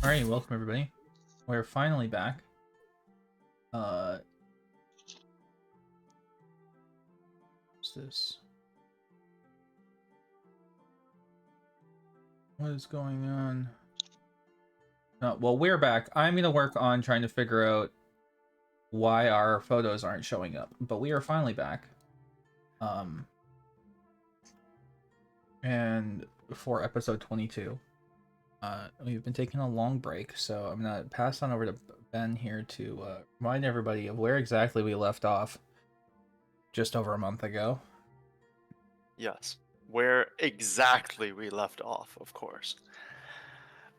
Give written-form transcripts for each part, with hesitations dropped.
Alright, welcome everybody. We're finally back. What's this? What is going on? Well, we're back. I'm gonna work on trying to figure out why our photos aren't showing up, but we are finally back. And for episode 22. We've been taking a long break, so I'm gonna pass on over to Ben here to remind everybody of where exactly we left off just over a month ago. Yes, where exactly we left off, of course.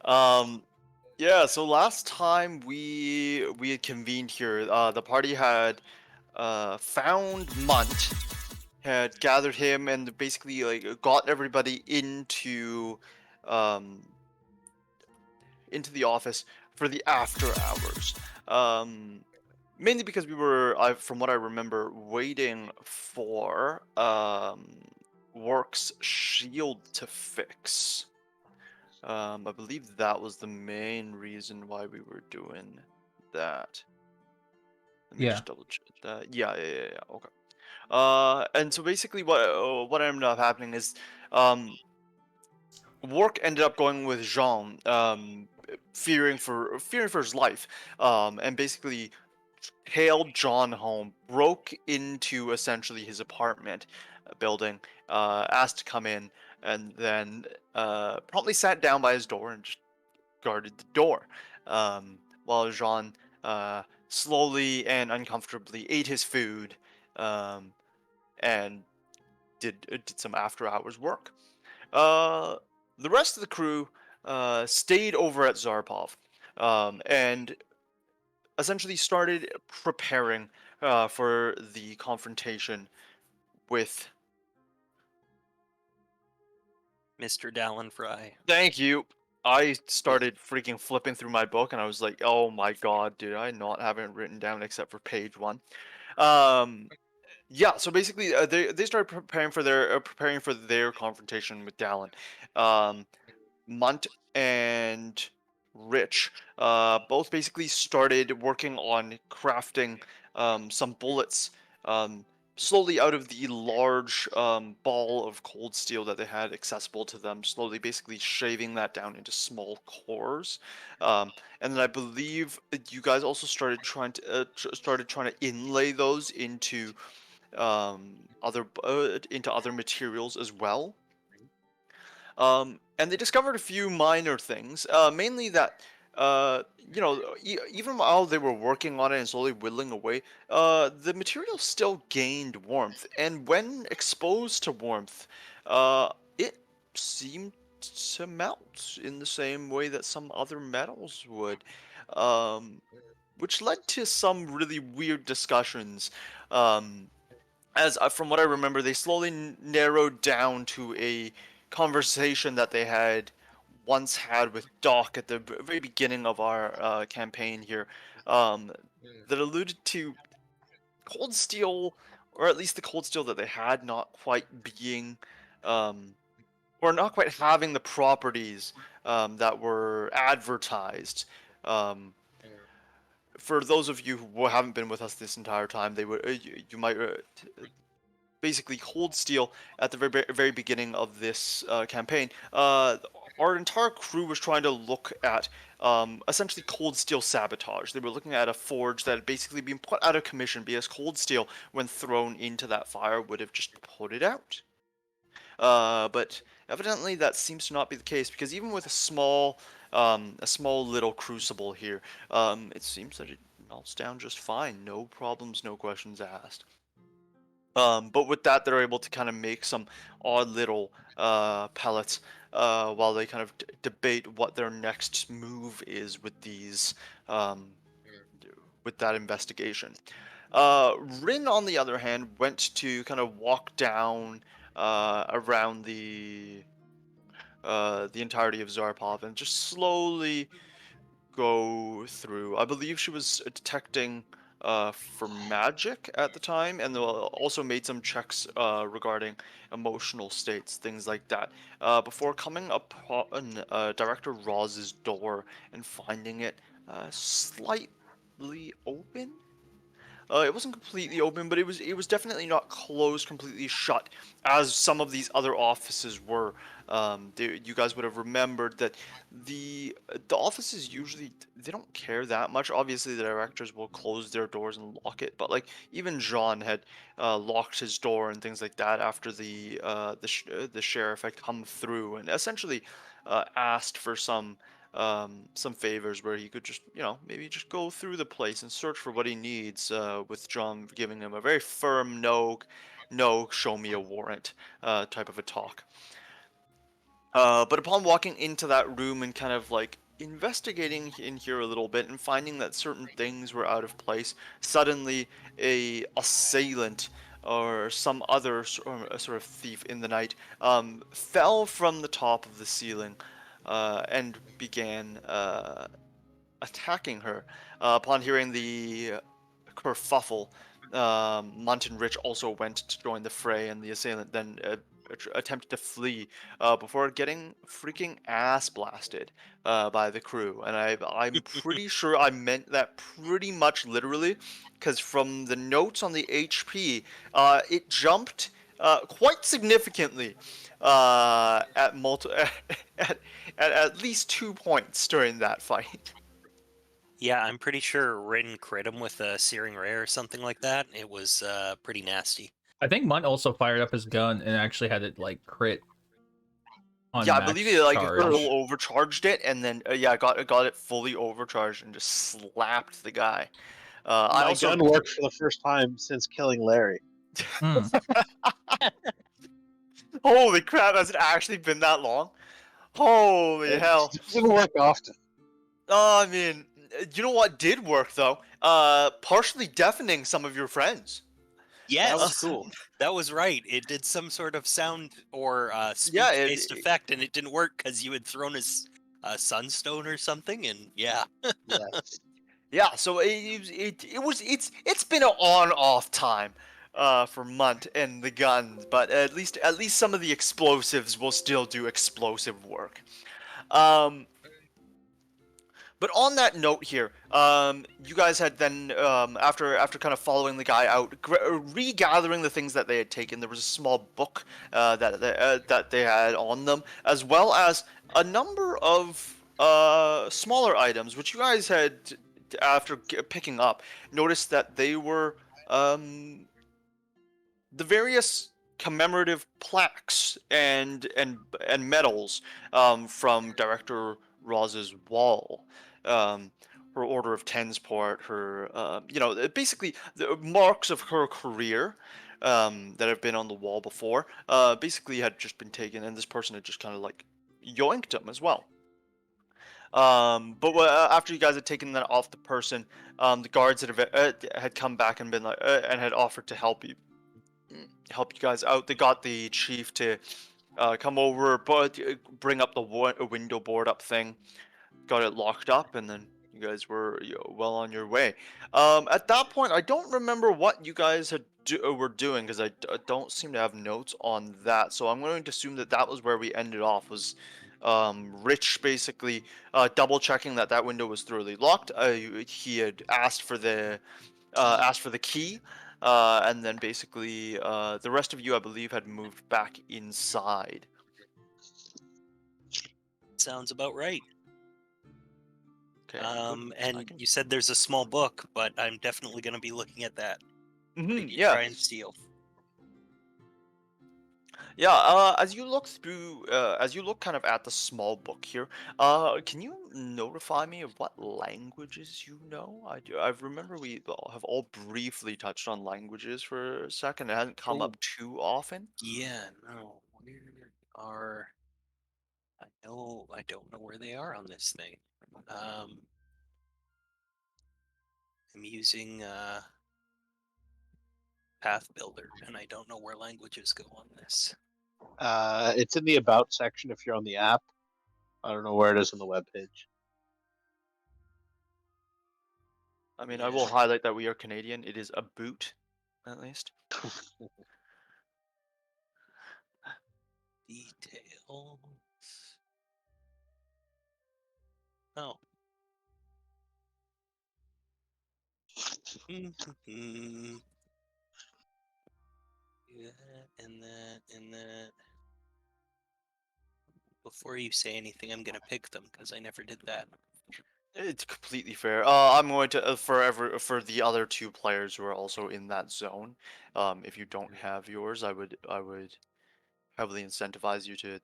Yeah. So last time we had convened here, the party had found Munt, had gathered him, and basically got everybody um into the office for the after hours. Mainly because we were, from what I remember, waiting for Work's shield to fix. I believe that was the main reason why we were doing that. Let me Yeah. just double check that. Yeah. Okay. And so basically, what ended up happening is, Work ended up going with Jean, fearing for his life, and basically hailed John home, broke into essentially his apartment building, asked to come in, and then promptly sat down by his door and just guarded the door, while Jean slowly and uncomfortably ate his food, and did some after hours work. Uh, the rest of the crew stayed over at Zarpov, and essentially started preparing for the confrontation with. Mr. Dallin Fry. Thank you. I started freaking flipping through my book, and I was like, "Oh my god, did I not have it written down except for page one?" Um, yeah. So basically, they started preparing for their confrontation with Dallin. Munt and Rich both basically started working on crafting some bullets, slowly out of the large ball of cold steel that they had accessible to them, slowly basically shaving that down into small cores. And then I believe you guys also started trying to inlay those into other materials as well. And they discovered a few minor things, mainly that, even while they were working on it and slowly whittling away, the material still gained warmth, and when exposed to warmth, it seemed to melt in the same way that some other metals would, um, which led to some really weird discussions. Um, as from what I remember, they slowly narrowed down to a conversation that they had once had with Doc at the very beginning of our campaign here, um, that alluded to cold steel, or at least the cold steel that they had, not quite being, um, or not quite having the properties that were advertised. Um, for those of you who haven't been with us this entire time, they would you might basically cold steel at the very beginning of this campaign. Our entire crew was trying to look at essentially cold steel sabotage. They were looking at a forge that had basically been put out of commission because cold steel, when thrown into that fire, would have just put it out. But evidently that seems to not be the case, because even with a small little crucible here, it seems that it melts down just fine. No problems, no questions asked. But with that, they're able to kind of make some odd little pellets while they kind of debate what their next move is with these, um, with that investigation. Rin, on the other hand, went to kind of walk down around the entirety of Zarpov and just slowly go through. I believe she was detecting for magic at the time, and they also made some checks regarding emotional states, things like that, before coming upon Director Roz's door and finding it slightly open. It wasn't completely open, but it was definitely not closed completely shut, as some of these other offices were. You guys would have remembered that the offices usually they don't care that much. Obviously, the directors will close their doors and lock it, but like even Jean had locked his door and things like that after the sheriff had come through and essentially asked for some favors where he could just, maybe just go through the place and search for what he needs, with John giving him a very firm no, no, show me a warrant type of a talk. But upon walking into that room and kind of like investigating in here a little bit and finding that certain things were out of place, suddenly a assailant or some other sort of thief in the night fell from the top of the ceiling and began attacking her. Upon hearing the kerfuffle, Munt and Rich also went to join the fray, and the assailant then attempted to flee before getting freaking ass blasted by the crew. And I'm pretty sure I meant that pretty much literally, because from the notes on the HP, it jumped quite significantly at at least 2 points during that fight. Yeah, I'm pretty sure Rin crit him with a Searing Ray or something like that. It was pretty nasty. I think Munt also fired up his gun and actually had it like crit on Yeah, I believe max he like charge. full overcharged it, and then yeah, got it fully overcharged and just slapped the guy. I My also gun worked for the first time since killing Larry. Hmm. holy crap, has it actually been that long? Holy It hell! doesn't work often. I mean, you know what did work though? Partially deafening some of your friends. That was Yes, cool. that was right. It did some sort of sound or Yeah, speech-based effect, and it didn't work because you had thrown his sunstone or something. And yeah, Yes. yeah. So it's been an on-off time for Munt and the guns, but at least some of the explosives will still do explosive work. Um, But on that note here, you guys had then, after kind of following the guy out, regathering the things that they had taken. There was a small book that they had on them, as well as a number of smaller items, which you guys had, after picking up, noticed that they were um, the various commemorative plaques and medals from Director Roz's wall. Um, her Order of Tensport, her basically the marks of her career that have been on the wall before. Basically had just been taken, and this person had just kind of like yoinked them as well. But after you guys had taken that off the person, the guards had come back and been like and had offered to help you guys out. They got the chief to come over, but bring up the window board up thing, got it locked up, and then you guys were well on your way. At that point, I don't remember what you guys were doing because I don't seem to have notes on that. So I'm going to assume that that was where we ended off. Was Rich basically double checking that that window was thoroughly locked. He had asked for the key, and then basically the rest of you, I believe, had moved back inside. sounds about right. Okay. Good. I And can. you said there's a small book, but I'm definitely going to be looking at that. Did you Yeah. try and steal? Yeah. As you look kind of at the small book here, can you notify me of what languages you know? I remember we have all briefly touched on languages for a second. It hasn't come Oh, up too often. yeah, no. Where are I don't know where they are on this thing. Um, I'm using Path Builder, and I don't know where languages go on this. It's in the About section if you're on the app. I don't know where it is on the webpage. I mean, I will highlight that we are Canadian. It is a boot, at least. Details. Oh. Mhm. That and that and that. Before you say anything, I'm gonna pick them because I never did that. It's completely fair. I'm going to for the other two players who are also in that zone. If you don't have yours, I would heavily incentivize you to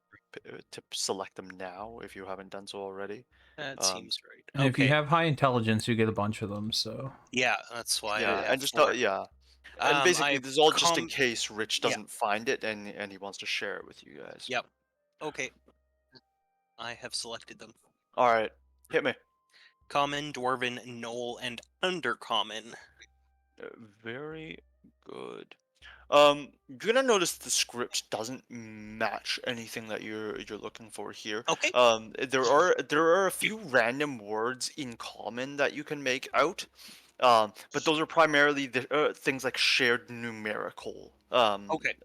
select them now if you haven't done so already. That Um, seems right. And if you Okay. have high intelligence, you get a bunch of them. So Yeah, that's why I yeah, have and just 4. yeah, and basically I this is all just in com. case Rich Yeah. doesn't find it and he wants to share it with you guys. Yep. Okay. I have selected them. All right, hit me. Common, Dwarven, Knoll, and Undercommon. Very good. You're gonna notice the script doesn't match anything that you're looking for here. Okay. There are a few random words in common that you can make out. But those are primarily things like shared numerical, Okay.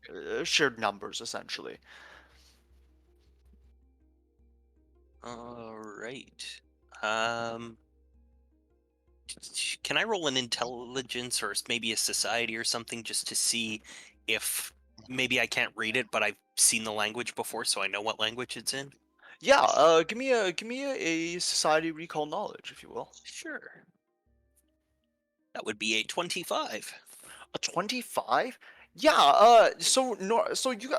shared numbers essentially. All right. Um, can I roll an intelligence or maybe a society or something just to see if maybe I can't read it, but I've seen the language before, so I know what language it's in? Yeah. Give me a society recall knowledge, if you will. Sure. That would be a 25. A 25? Yeah, so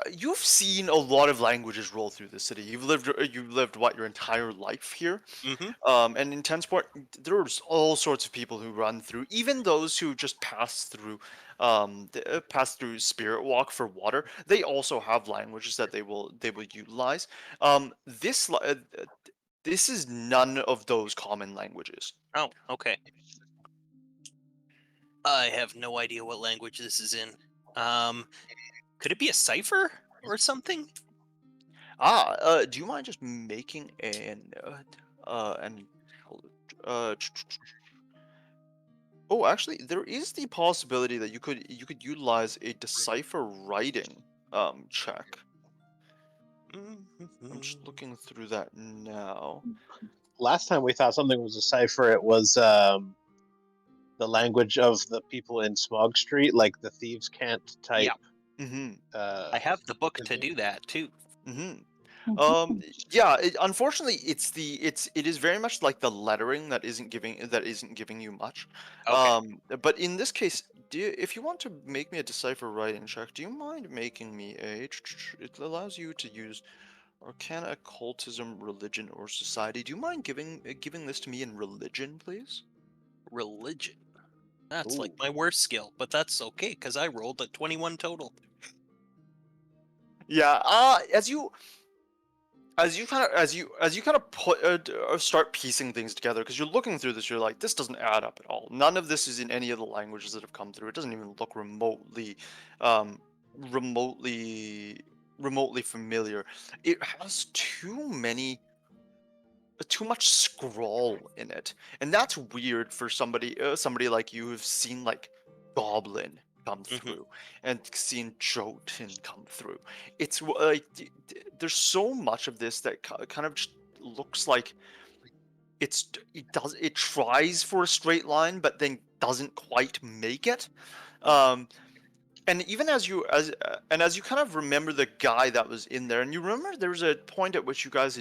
you've seen a lot of languages roll through the city. You've lived what, your entire life here? Mm-hmm. And in Tensport, there's all sorts of people who run through, even those who just pass through Spirit Walk for water. They also have languages that they will utilize. This is none of those common languages. Oh, okay. I have no idea what language this is in. Um, could it be a cipher or something? Do you mind just making an uh, oh, actually, there is the possibility that you could utilize a decipher writing check. I'm just Mm-hmm. looking through that now. Last time we thought something was a cipher, it was the language of the people in Smog Street. Like the thieves can't type. Yeah, Mm-hmm. I have the book Because to do that too. Mm-hmm. Yeah. Unfortunately, it is very much like the lettering that isn't giving you much. Okay. But in this case, if you want to make me a decipher writing check, do you mind making me a? It allows you to use Arcana, occultism, religion, or society. Do you mind giving this to me in religion, please? Religion. That's like Ooh. my worst skill, but that's okay because I rolled a 21 total. Yeah. As you kind of start piecing things together, because you're looking through this, you're like, this doesn't add up at all. None of this is in any of the languages that have come through. It doesn't even look um, remotely, remotely familiar. It has too much scrawl in it, and that's weird for somebody like you who've seen like Goblin come Mm-hmm. through and seen Jotun come through. Like there's so much of this that kind of just looks like it tries for a straight line but then doesn't quite make it. Um, and even as you kind of remember the guy that was in there, and you remember there was a point at which you guys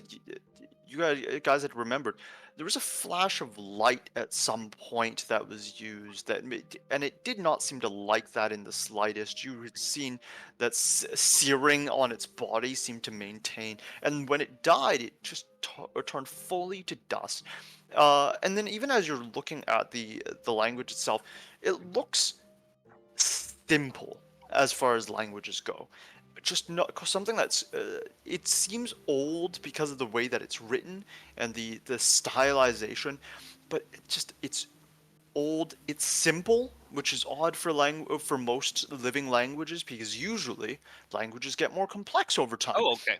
had remembered there was a flash of light at some point that was used and it did not seem to like that in the slightest. You had seen that searing on its body seemed to maintain, and when it died, it just turned fully to dust. And then even as you're looking at the language itself, it looks simple as far as languages go. Just not something that's it seems old because of the way that it's written and the stylization, but it's old. It's simple, which is odd for most living languages, because usually languages get more complex over time. Oh, okay.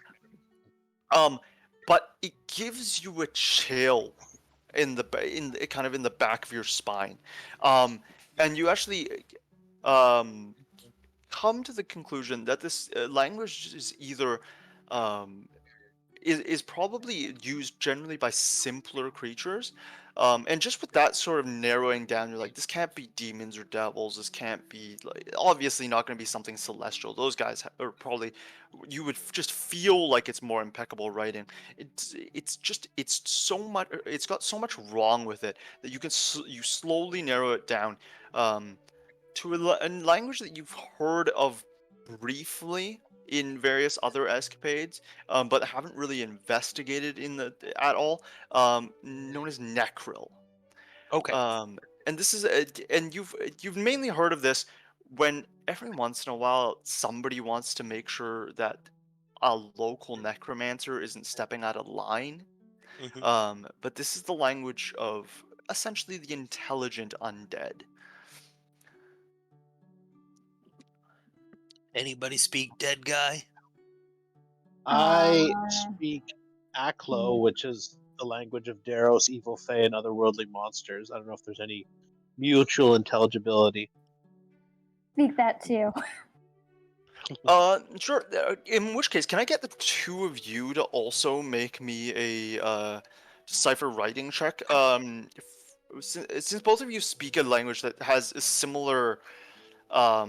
Um, but it gives you a chill kind of in the back of your spine, and you actually um, come to the conclusion that this language is either um, is probably used generally by simpler creatures. And just with that sort of narrowing down, you're like, this can't be demons or devils. This can't be like obviously not going to be something celestial. Those guys are probably you would just feel like it's more impeccable writing. It's so much. It's got so much wrong with it that you slowly narrow it down to a language that you've heard of briefly in various other escapades, but haven't really investigated at all. Known as Necril. Okay. And this is and you've mainly heard of this when every once in a while somebody wants to make sure that a local necromancer isn't stepping out of line. Hmm. But this is the language of essentially the intelligent undead. Anybody speak dead guy? I Uh, speak Aklo, which is the language of Daros, evil fae, and otherworldly monsters. I don't know if there's any mutual intelligibility. Speak that too. Sure. In which case, can I get the two of you to also make me a cipher writing check? Since both of you speak a language that has a similar, how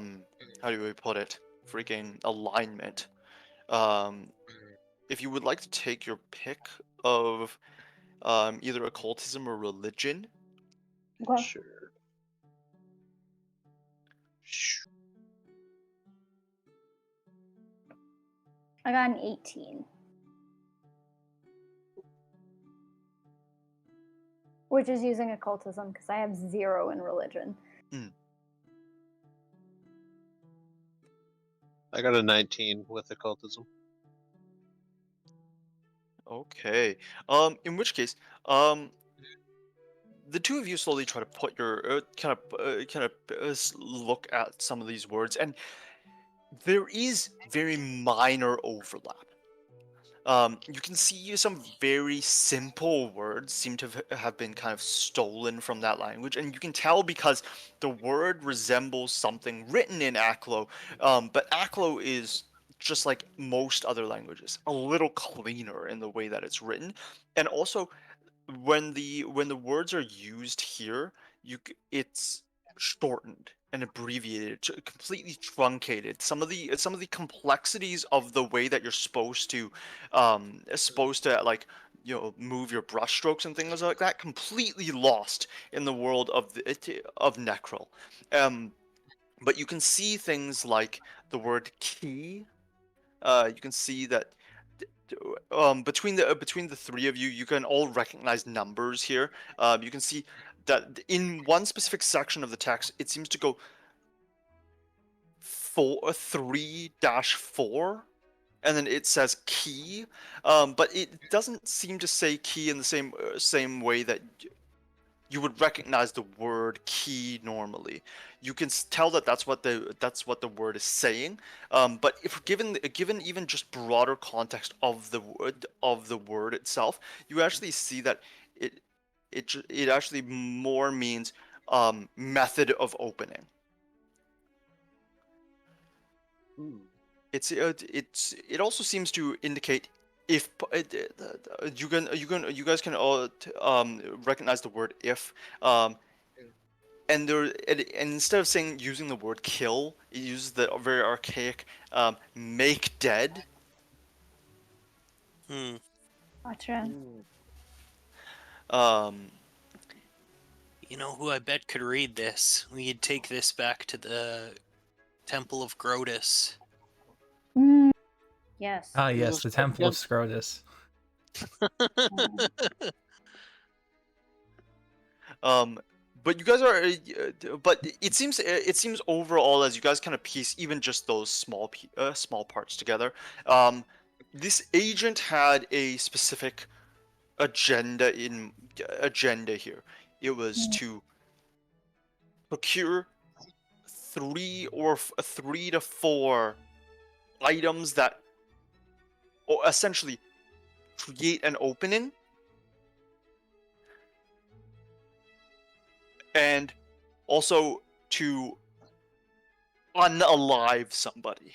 do we put it? Freaking alignment. Um, if you would like to take your pick of either occultism or religion. Okay. Sure. I got an 18. Which is using occultism because I have 0 in religion. I got a 19 with occultism. Okay. In which case, the two of you slowly try to put your look at some of these words, and there is very minor overlap. You can see some very simple words seem to have been kind of stolen from that language, and you can tell because the word resembles something written in Aklo, but Aklo is just like most other languages, a little cleaner in the way that it's written, and also when the words are used here, it's shortened and abbreviated, completely truncated. Some of the complexities of the way that you're supposed to like move your brushstrokes and things like that completely lost in the world of Necrol. But you can see things like the word key. You can see that between the three of you, you can all recognize numbers here. You can see that in one specific section of the text, it seems to go 3-4, and then it says key, but it doesn't seem to say key in the same way that you would recognize the word key normally. You can tell that that's what the word is saying. But if given even just broader context of the word itself, you actually see that it actually more means method of opening. It also seems to indicate if you guys can all recognize the word if, and instead of using the word kill, it uses the very archaic make dead. Hmm. Gotcha. Um, You know who I bet could read this? We could take this back to the Temple of Grotus. Mm, yes. Ah, Who's yes, this the from Temple of again? Scrotus. but you guys are, but it seems overall as you guys kind of piece even just those small parts together. This agent had a specific agenda here. It was to procure 3 to 4 items that essentially create an opening and also to unalive somebody.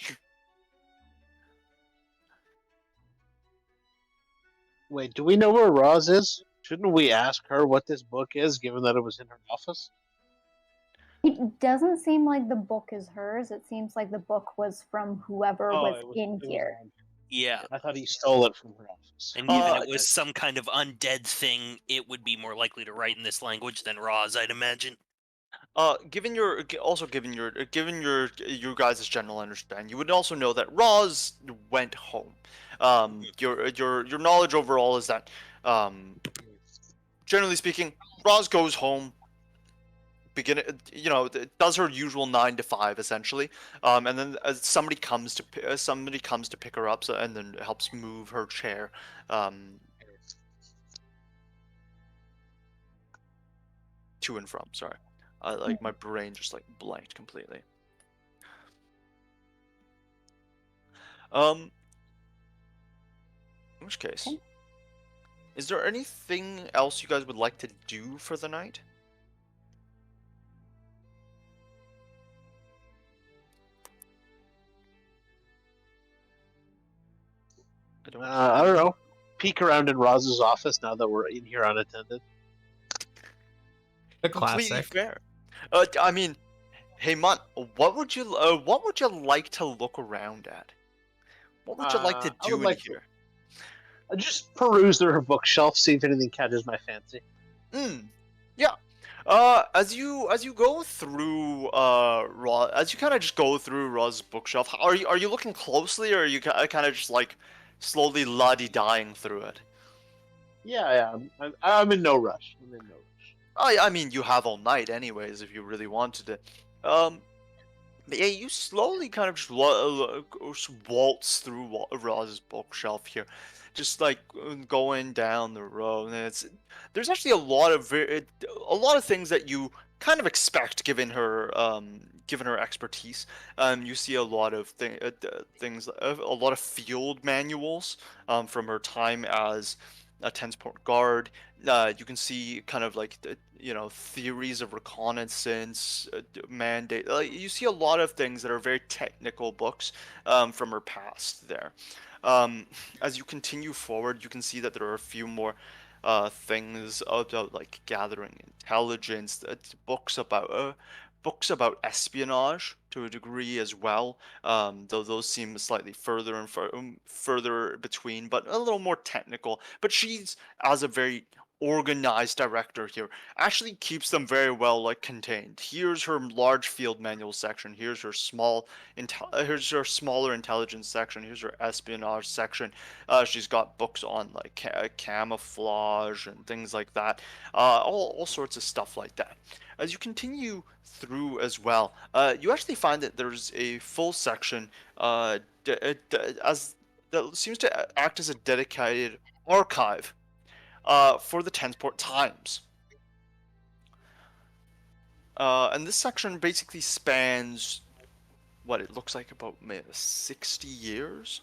Wait, do we know where Roz is? Shouldn't we ask her what this book is, given that it was in her office? It doesn't seem like the book is hers. It seems like the book was from whoever was in here. Yeah. I thought he stole it from her office. And given it was some kind of undead thing, it would be more likely to write in this language than Roz, I'd imagine. Given your you guys' general understanding, you would also know that Roz went home. Your knowledge overall is that, generally speaking, Roz goes home. Does her usual 9 to 5 essentially, and then somebody comes to pick her up, and then helps move her chair, to and from. Sorry, my brain just like blanked completely. In which case, Okay. is there anything else you guys would like to do for the night? I don't know. Peek around in Roz's office now that we're in here unattended. The Completely classic. fair. I mean, hey, Munt, what would you like to look around at? What would you like to I do would in like here? I just peruse through her bookshelf, see if anything catches my fancy. Yeah. As you go through as you kind of just go through Roz's bookshelf, are you looking closely, or are you kind of just like slowly la-di-dying through it? Yeah. I'm in no rush. I mean, you have all night anyways if you really wanted it. But yeah, you slowly kind of just waltz through Roz's bookshelf here, just like going down the road, and there's actually a lot of things that you kind of expect given her expertise. You see a lot of things, a lot of field manuals from her time as a Tensport guard. You can see kind of like theories of reconnaissance, mandate. You see a lot of things that are very technical books from her past there. As you continue forward, you can see that there are a few more things about like gathering intelligence. Books about espionage to a degree as well, though those seem slightly further between, but a little more technical. But she's, as a very organized director here, actually keeps them very well contained. Here's her large field manual section. Here's her here's her smaller intelligence section. Here's her espionage section. She's got books on like camouflage and things like that. All sorts of stuff like that. As you continue through as well, you actually find that there's a full section that seems to act as a dedicated archive for the Tensport Times. And this section basically spans what it looks like about maybe 60 years.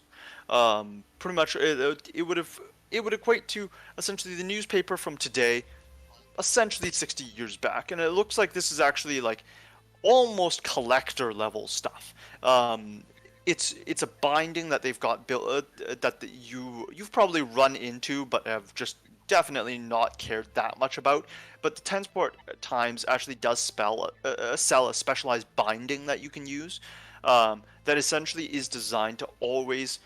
Pretty much, it would equate to essentially the newspaper from today, essentially 60 years back, and it looks like this is actually like almost collector level stuff. It's a binding that they've got built that you've probably run into, but have just definitely not cared that much about. But the Tensport Times actually does sell a specialized binding that you can use, that essentially is designed to always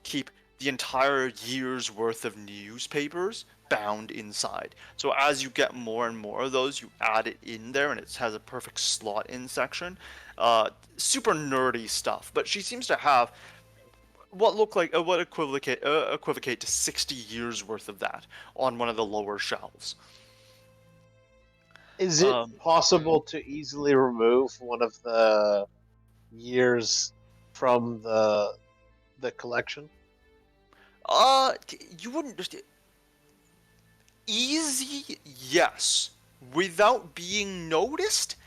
keep the entire year's worth of newspapers bound inside. So as you get more and more of those, you add it in there, and it has a perfect slot in section. Super nerdy stuff, but she seems to have what look like what equivocate to 60 years worth of that on one of the lower shelves. Is it possible to easily remove one of the years from the collection? You wouldn't just easy, yes. Without being noticed,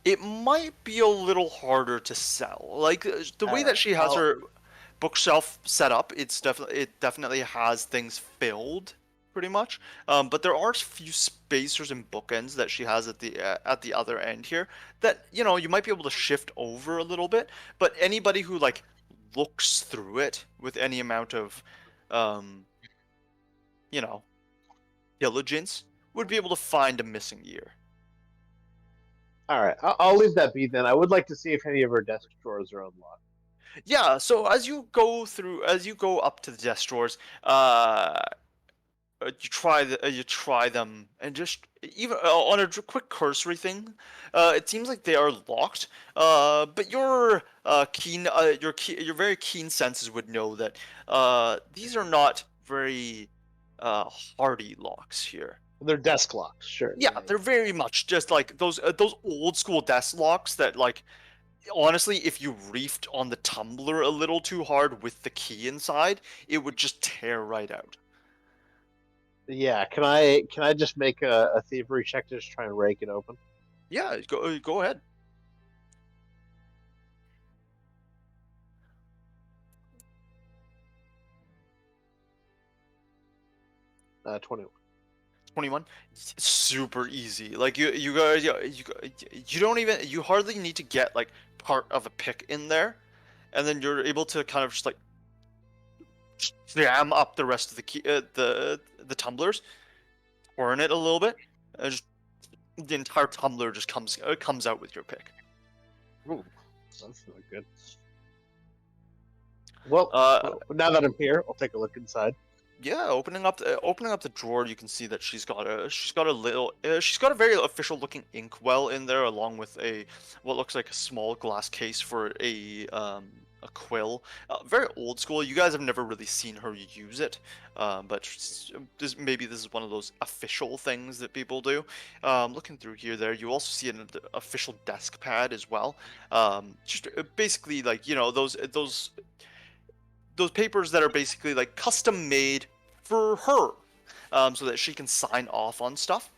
it might be a little harder to sell. Like the way that she has her bookshelf set up, it definitely has things filled pretty much. But there are a few spacers and bookends that she has at the other end here that you might be able to shift over a little bit. But anybody who like looks through it with any amount of, um, you know, diligence would be able to find a missing year. All right, I'll leave that be then. I would like to see if any of her desk drawers are unlocked. Yeah. So as you go up to the desk drawers, you try them, and just even on a quick cursory thing, it seems like they are locked. But your very keen senses would know that these are not very hardy locks here. They're desk locks, sure. Yeah, they're very much just like those old school desk locks that, like, honestly, if you reefed on the tumbler a little too hard with the key inside, it would just tear right out. Yeah, can I just make a thievery check to just try and rake it open? Yeah, go ahead. 21. 21. Super easy. Like you guys, you don't even, you hardly need to get like part of a pick in there, and then you're able to kind of just like jam up the rest of the key, the tumblers, turn it a little bit, and just the entire tumbler just comes out with your pick. Ooh, that's not good. Well, now that I'm here, I'll take a look inside. Yeah, opening up the drawer, you can see that she's got a very official looking inkwell in there, along with what looks like a small glass case for a quill. Very old school. You guys have never really seen her use it, but maybe this is one of those official things that people do. Looking through here, you also see an official desk pad as well. Just basically like those papers that are basically like custom made for her, so that she can sign off on stuff.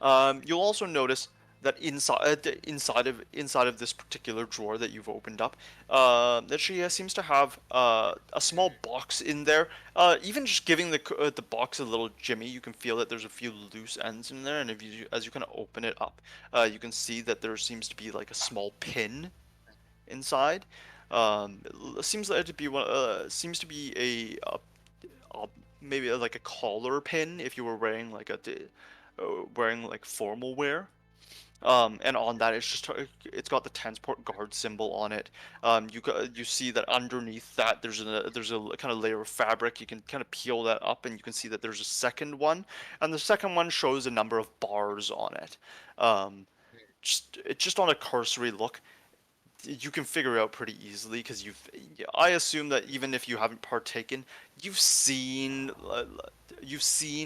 You'll also notice that inside of this particular drawer that you've opened up, that she seems to have a small box in there. Even just giving the box a little jimmy, you can feel that there's a few loose ends in there, and as you kind of open it up, you can see that there seems to be like a small pin inside. It seems like seems to be maybe like a collar pin if you were wearing like wearing like formal wear. And on that, it's got the Tensport guard symbol on it. You see that underneath that there's a kind of layer of fabric. You can kind of peel that up, and you can see that there's a second one, and the second one shows a number of bars on it. Just on a cursory look, you can figure out pretty easily, because I assume that even if you haven't partaken, you've seen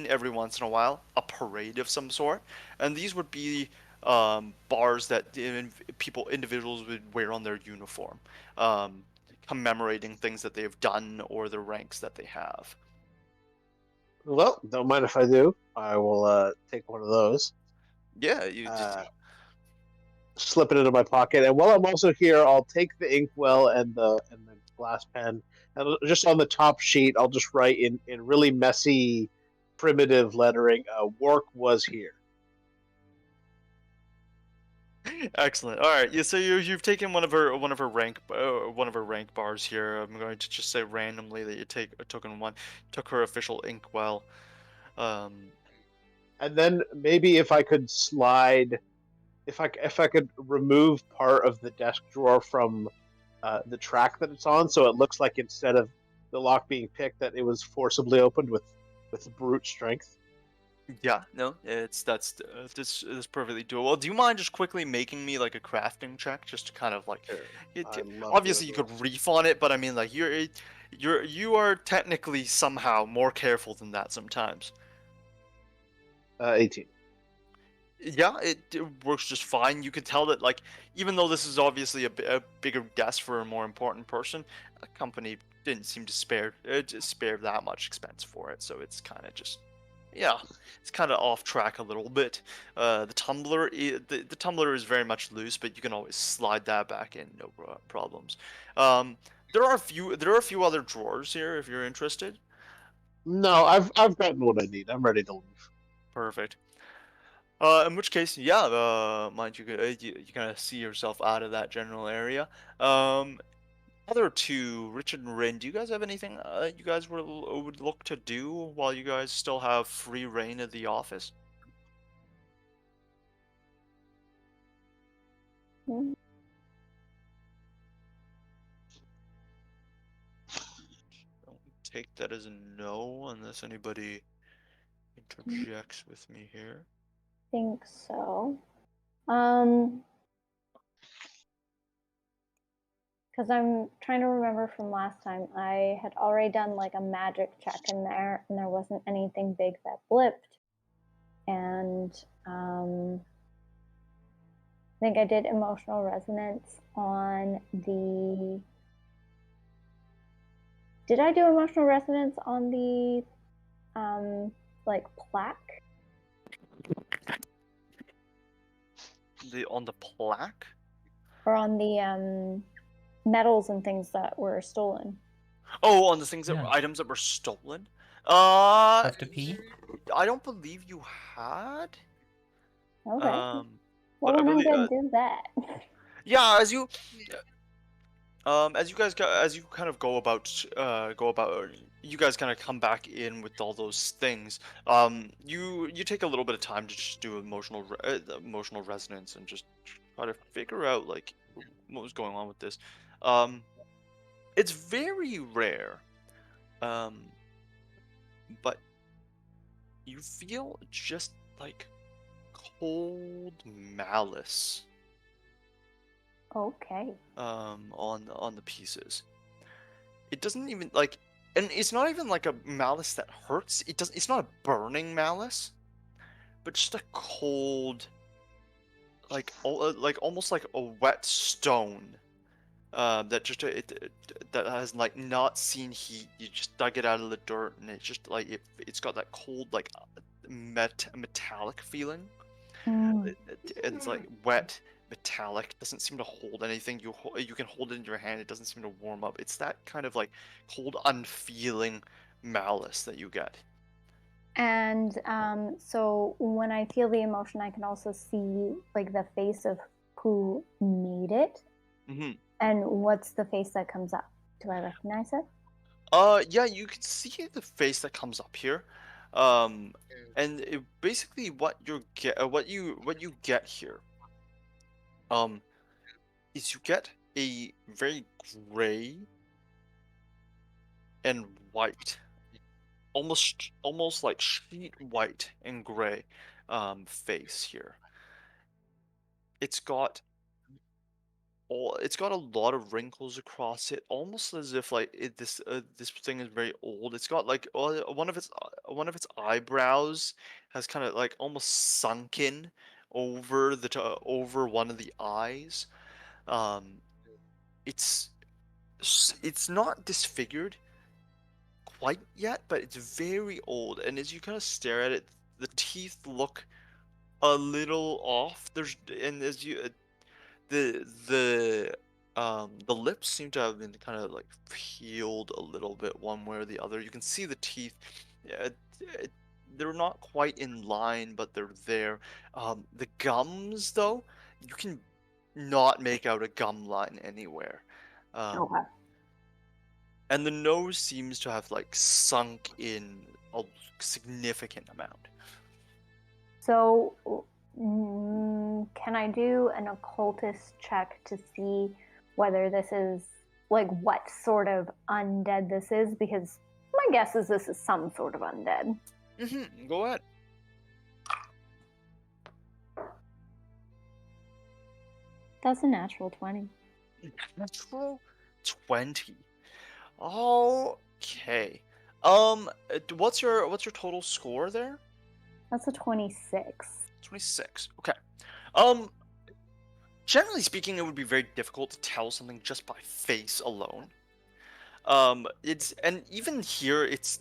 every once in a while a parade of some sort, and these would be bars that individuals would wear on their uniform, commemorating things that they've done or the ranks that they have. Well, don't mind if I do. I will take one of those. Yeah, you slip it into my pocket, and while I'm also here, I'll take the inkwell and the glass pen, and just on the top sheet, I'll just write in really messy, primitive lettering, "Work was here." Excellent. All right. Yeah. So you've taken one of her rank bars here. I'm going to just say randomly that you took one. Took her official inkwell. And then maybe if I could slide, if I could remove part of the desk drawer from the track that it's on, so it looks like instead of the lock being picked, that it was forcibly opened with brute strength. Yeah, no, this is perfectly doable. Do you mind just quickly making me like a crafting check, just to kind of like, Sure. obviously you could reef on it, but I mean like you are technically somehow more careful than that sometimes. 18. Yeah, it works just fine. You can tell that, like, even though this is obviously a bigger desk for a more important person, the company didn't seem to spare that much expense for it, so it's kind of just, yeah, it's kind of off track a little bit. The tumbler is very much loose, but you can always slide that back in, no problems. There are a few other drawers here if you're interested. No, I've gotten what I need. I'm ready to leave. Perfect. In which case, yeah, mind you, you kind of see yourself out of that general area. Other two, Richard and Rin, do you guys have anything you guys would look to do while you guys still have free reign of the office? Mm, Don't take that as a no unless anybody interjects with me here. think so. Because I'm trying to remember from last time, I had already done like a magic check in there, and there wasn't anything big that blipped. And I think I did emotional resonance on the. Did I do emotional resonance on the like plaque? On the plaque? Or on the medals and things that were stolen? Oh, on the things that Yeah. items that were stolen? Have to pee? I don't believe you had. Okay. But Well, I then I'm believe, gonna do that. yeah, as you as you kind of you guys kind of come back in with all those things. You take a little bit of time to just do emotional resonance and just try to figure out like what was going on with this. It's very rare. But you feel just like cold malice Okay. on the pieces. It doesn't even like, and it's not even like a malice that hurts. It's not a burning malice, but just a cold, like almost like a wet stone. That just that has like not seen heat. You just dug it out of the dirt, and it's just like it's got that cold like metallic feeling. Mm. It's like wet, metallic. Doesn't seem to hold anything. You can hold it in your hand. It doesn't seem to warm up. It's that kind of like cold, unfeeling malice that you get. And so when I feel the emotion, I can also see like the face of who made it. Mm-hmm. And what's the face that comes up? Do I recognize it? Yeah, you can see the face that comes up here. And basically what you get here, is you get a very gray and white, almost like sheet white and gray, face here. It's got it's got a lot of wrinkles across it, almost as if like this thing is very old. It's got like one of its eyebrows has kind of like almost sunken over over one of the eyes. Um, it's it's not disfigured quite yet, but it's very old. And as you kind of stare at it, the teeth look a little off. There's and as you the lips seem to have been kind of like peeled a little bit one way or the other. You can see the teeth. Uh, uh, they're not quite in line, but they're there. The gums, though, you can not make out a gum line anywhere. Um, Okay. and the nose seems to have like sunk in a significant amount. So can I do an occultist check to see whether this is like what sort of undead this is? Because my guess is this is some sort of undead. Mm-hmm. Go ahead. That's a natural 20. Natural 20. Okay. What's your total score there? That's a 26. 26. Okay. Um, generally speaking, it would be very difficult to tell something just by face alone. It's and even here, it's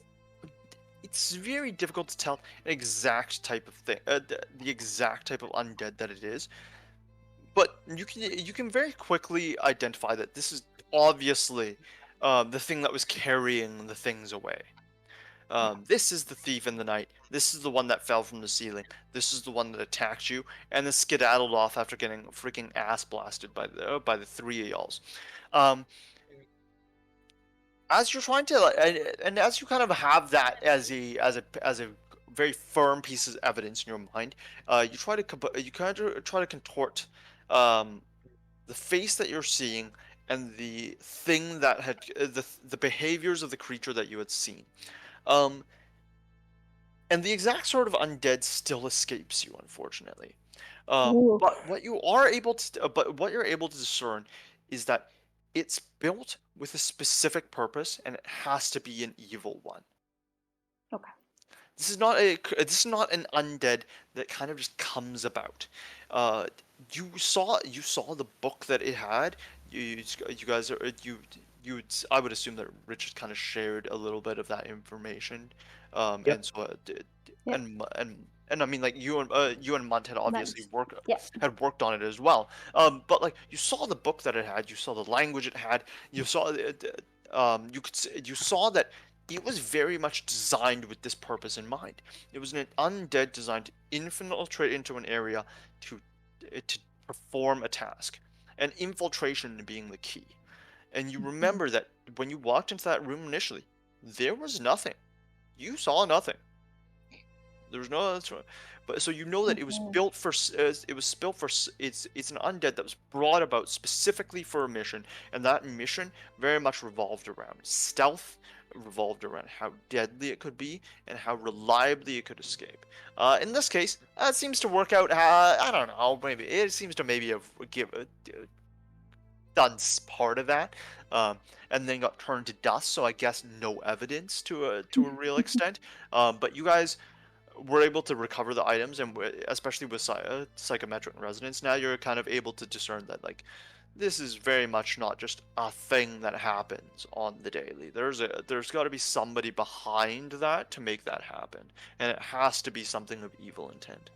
very difficult to tell an exact type of thing, the exact type of undead that it is. But you can very quickly identify that this is obviously the thing that was carrying the things away. This is the thief in the night. This is the one that fell from the ceiling. This is the one that attacked you, and then skedaddled off after getting freaking ass blasted by the three of y'alls. Um, as you're trying to, and as you kind of have that as a very firm piece of evidence in your mind, you kind of try to contort um, the face that you're seeing and the thing that had the behaviors of the creature that you had seen. Um, and the exact sort of undead still escapes you, unfortunately. Ooh. But what what you're able to discern is that it's built with a specific purpose, and it has to be an evil one. Okay. This is not an undead that kind of just comes about. Uh, you saw the book that it had. You guys are you. I would assume that Richard kind of shared a little bit of that information, Yep. and so Yep. and I mean, like, you and Munt had obviously Yeah. worked on it as well. But like, you saw the book that it had, you saw the language it had, you saw you saw that it was very much designed with this purpose in mind. It was an undead designed to infiltrate into an area to perform a task, and infiltration being the key. And you remember that when you walked into that room initially, there was nothing. You saw nothing. There was no. But so you know that it was Mhm. built for. It was built for. It's an undead that was brought about specifically for a mission, and that mission very much revolved around stealth, revolved around how deadly it could be, and how reliably it could escape. In this case, it seems to work out. I don't know. Maybe it seems to maybe have done part of that, um, and then got turned to dust. So I guess no evidence to a real extent. But you guys were able to recover the items, and especially with psychometric resonance, now you're kind of able to discern that, like, this is very much not just a thing that happens on the daily. There's got to be somebody behind that to make that happen, and it has to be something of evil intent.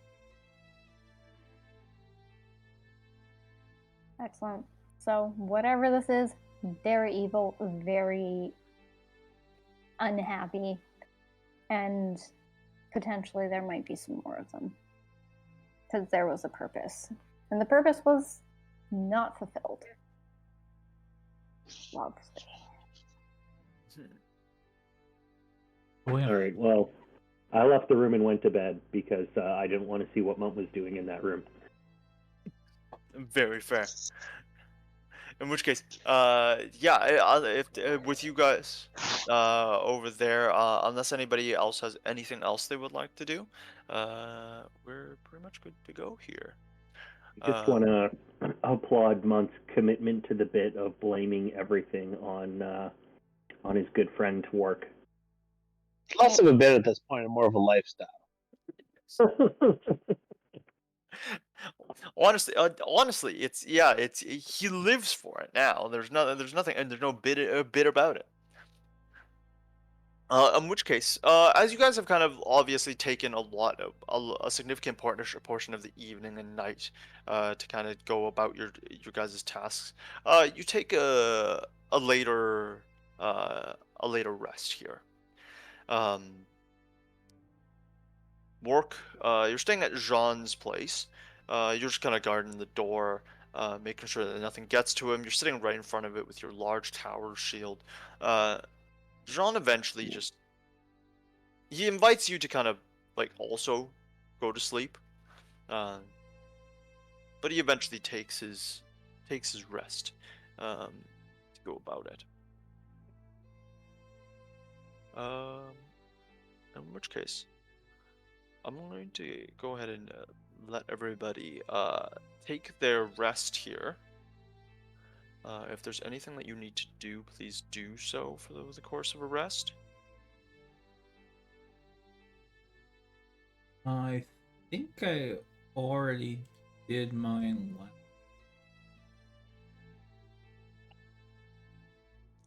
Excellent. So whatever this is, very evil, very unhappy, and potentially there might be some more of them because there was a purpose, and the purpose was not fulfilled. Lovely. Oh, yeah. All right. Well, I left the room and went to bed because I didn't want to see what Munt was doing in that room. Very fair. In which case, yeah, if with you guys over there, unless anybody else has anything else they would like to do, we're pretty much good to go here. I just want to applaud Munt's commitment to the bit of blaming everything on his good friend Twark. Less of a bit at this point, and more of a lifestyle. Honestly, it's he lives for it now. There's nothing, and there's no bit about it. In which case, as you guys have kind of obviously taken a significant portion of the evening and night to kind of go about your guys' tasks, you take a later rest here. You're staying at Jean's place. You're just kind of guarding the door, making sure that nothing gets to him. You're sitting right in front of it with your large tower shield. Jean eventually he invites you to kind of, like, also go to sleep, but he eventually takes his rest to go about it. In which case, I'm going to go ahead and let everybody take their rest here. If there's anything that you need to do, please do so for the course of a rest. I think I already did mine.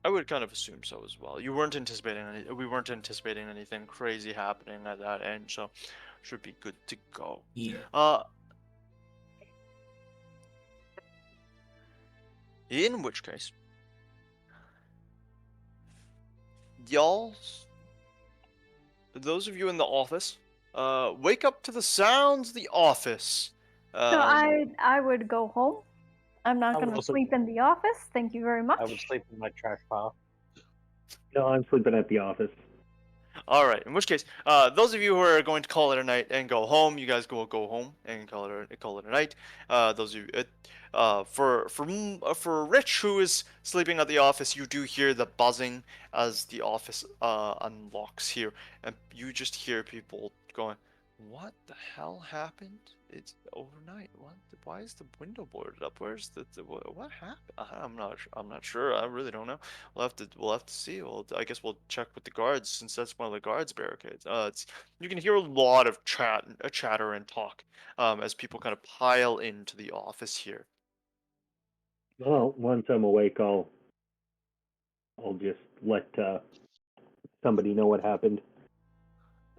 I would kind of assume so as well. We weren't anticipating anything crazy happening at that end, so should be good to go. Yeah. In which case, y'all those of you in the office, wake up to the sounds of the office. So I would go home. I'm not I would going to also- sleep in the office. Thank you very much. I would sleep in my trash pile. No, I'm sleeping at the office. All right. In which case, those of you who are going to call it a night and go home, you guys go home and call it a night. Those of you, for Rich, who is sleeping at the office, you do hear the buzzing as the office unlocks here, and you just hear people going, "What the hell happened? It's overnight. What? Why is the window boarded up? Where's what happened? I'm not sure. I really don't know. We'll have to see. Well, I guess we'll check with the guards since that's one of the guards barricades. You can hear a lot of chatter and talk as people kind of pile into the office here. Well, once I'm awake, I'll just let somebody know what happened.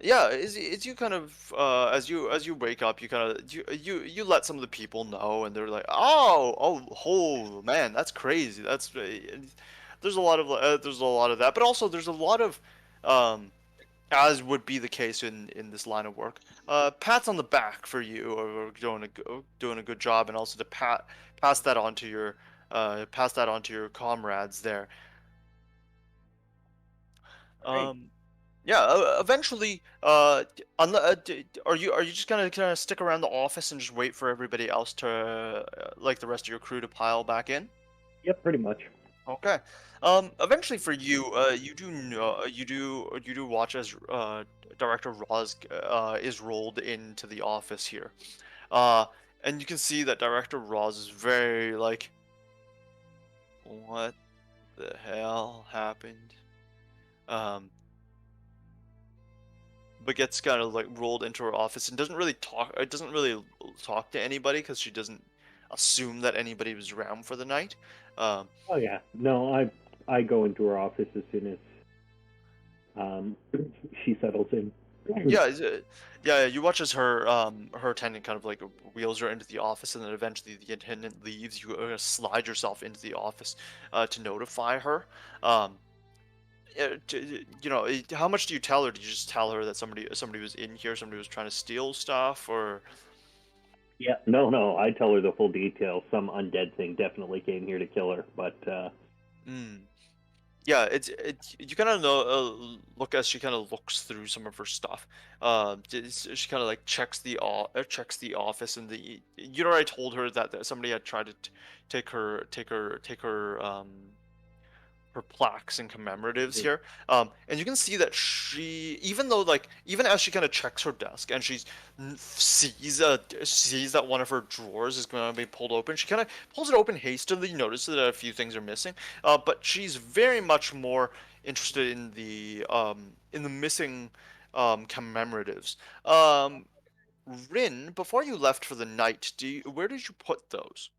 Yeah, is you kind of as you wake up, you kind of you let some of the people know, and they're like, oh man, that's crazy. There's a lot of that, but also there's a lot of as would be the case in this line of work. Pats on the back for you, or doing a good job, and also to pass that on to your comrades there. Great. Yeah. Eventually, are you just gonna stick around the office and just wait for everybody else to like the rest of your crew to pile back in? Yep, pretty much. Okay. Eventually for you, you do know, you do watch as Director Roz is rolled into the office here. And you can see that Director Roz is very like, what the hell happened? But gets kind of like rolled into her office and doesn't really talk. It doesn't really talk to anybody because she doesn't assume that anybody was around for the night. Um, Oh yeah, no, I go into her office as soon as she settles in. yeah. You watch as her attendant kind of like wheels her into the office, and then eventually the attendant leaves. You slide yourself into the office to notify her. How much do you tell her? Do you just tell her that somebody was in here, somebody was trying to steal stuff, or? Yeah, no, I tell her the full details. Some undead thing definitely came here to kill her, but Yeah, you kind of know look as she kind of looks through some of her stuff. She kind of like checks the office, and you know I told her that somebody had tried to take her her plaques and commemoratives here. And you can see that she, even though like even as she kind of checks her desk and she sees that one of her drawers is going to be pulled open, she kind of pulls it open hastily, notices that a few things are missing. But she's very much more interested in the missing commemoratives. Rin, before you left for the night, where did you put those?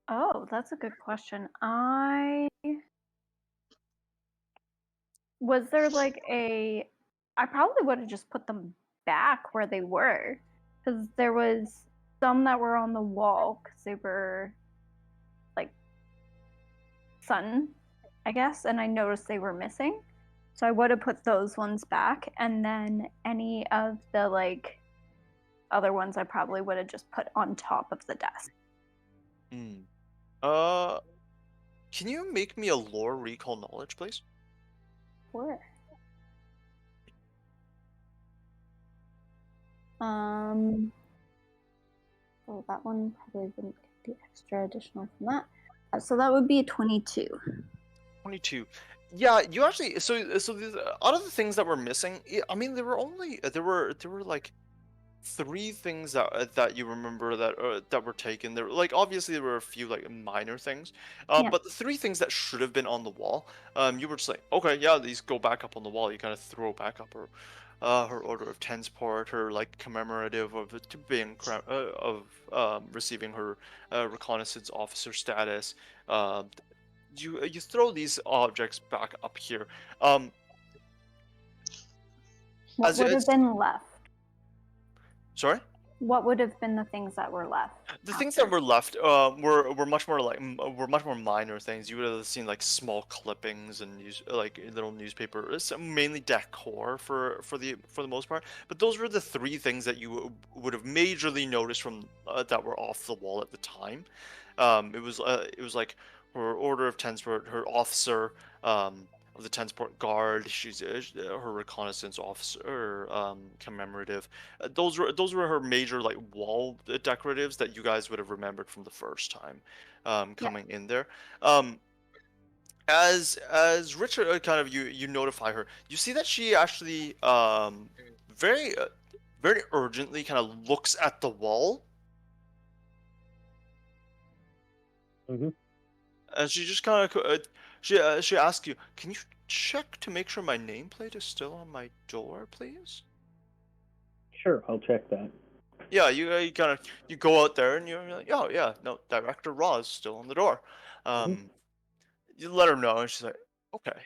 Oh, that's a good question. Was there like I probably would have just put them back where they were, because there was some that were on the wall because they were like sun, I guess, and I noticed they were missing. So I would have put those ones back, and then any of the like other ones I probably would have just put on top of the desk. Uh, can you make me a lore recall knowledge, please? Sure. So that one probably wouldn't get the extra additional from that. So that would be a 22. 22. Yeah, you actually out of the things that were missing, I mean there were like three things that you remember that were taken. There like obviously there were a few like minor things, Yeah. but the three things that should have been on the wall, you were just like, okay, yeah, these go back up on the wall. You kind of throw back up her order of Tensport, her like commemorative of it to being of receiving her reconnaissance officer status. You throw these objects back up here. What As would have it's been left? sorry. What would have been the things that were left? the things that were left were much more like were much more minor things. You would have seen like small clippings and like little newspaper, mainly decor for the most part. But those were the three things that you would have majorly noticed from that were off the wall at the time. It was like her order of Tensport, her officer of the Tensport guard. She's her reconnaissance officer, commemorative. Those were her major like wall decoratives that you guys would have remembered from the first time Yeah. coming in there. Um, as Richard kind of you notify her, you see that she actually very very urgently kind of looks at the wall. Mm-hmm. And she just kind of she asks you, "Can you check to make sure my nameplate is still on my door, please?" Sure, I'll check that. Yeah, you kind of you go out there and you're like, "Oh yeah, no, Director Raw is still on the door." Mhm. You let her know, and she's like, "Okay,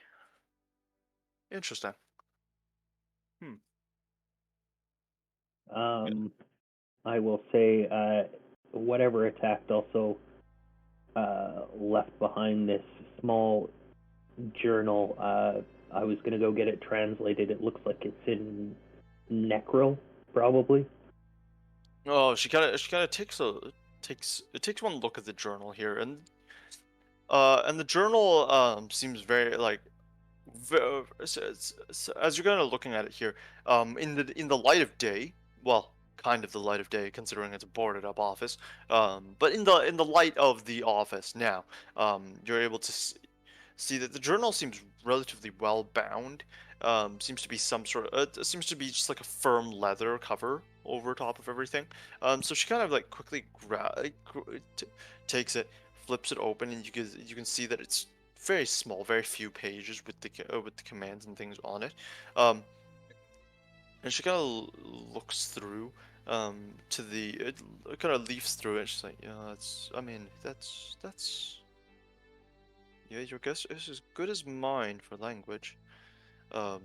interesting." Hmm. I will say, whatever attacked also left behind this small journal. I was gonna go get it translated. It looks like it's in Necro, probably. Oh, she kind of takes one look at the journal here, and the journal seems very like as you're kind of looking at it here, in the light of day, well, kind of the light of day, considering it's a boarded up office, but in the light of the office now, you're able to see that the journal seems relatively well bound. Seems to be some sort of, seems to be just like a firm leather cover over top of everything. So she kind of like quickly takes it, flips it open, and you can see that it's very small, very few pages with the commands and things on it. Um, and she kind of looks through to the kind of leafs through it. She's like, yeah, that's. I mean, that's. Yeah, your guess is as good as mine for language. Um,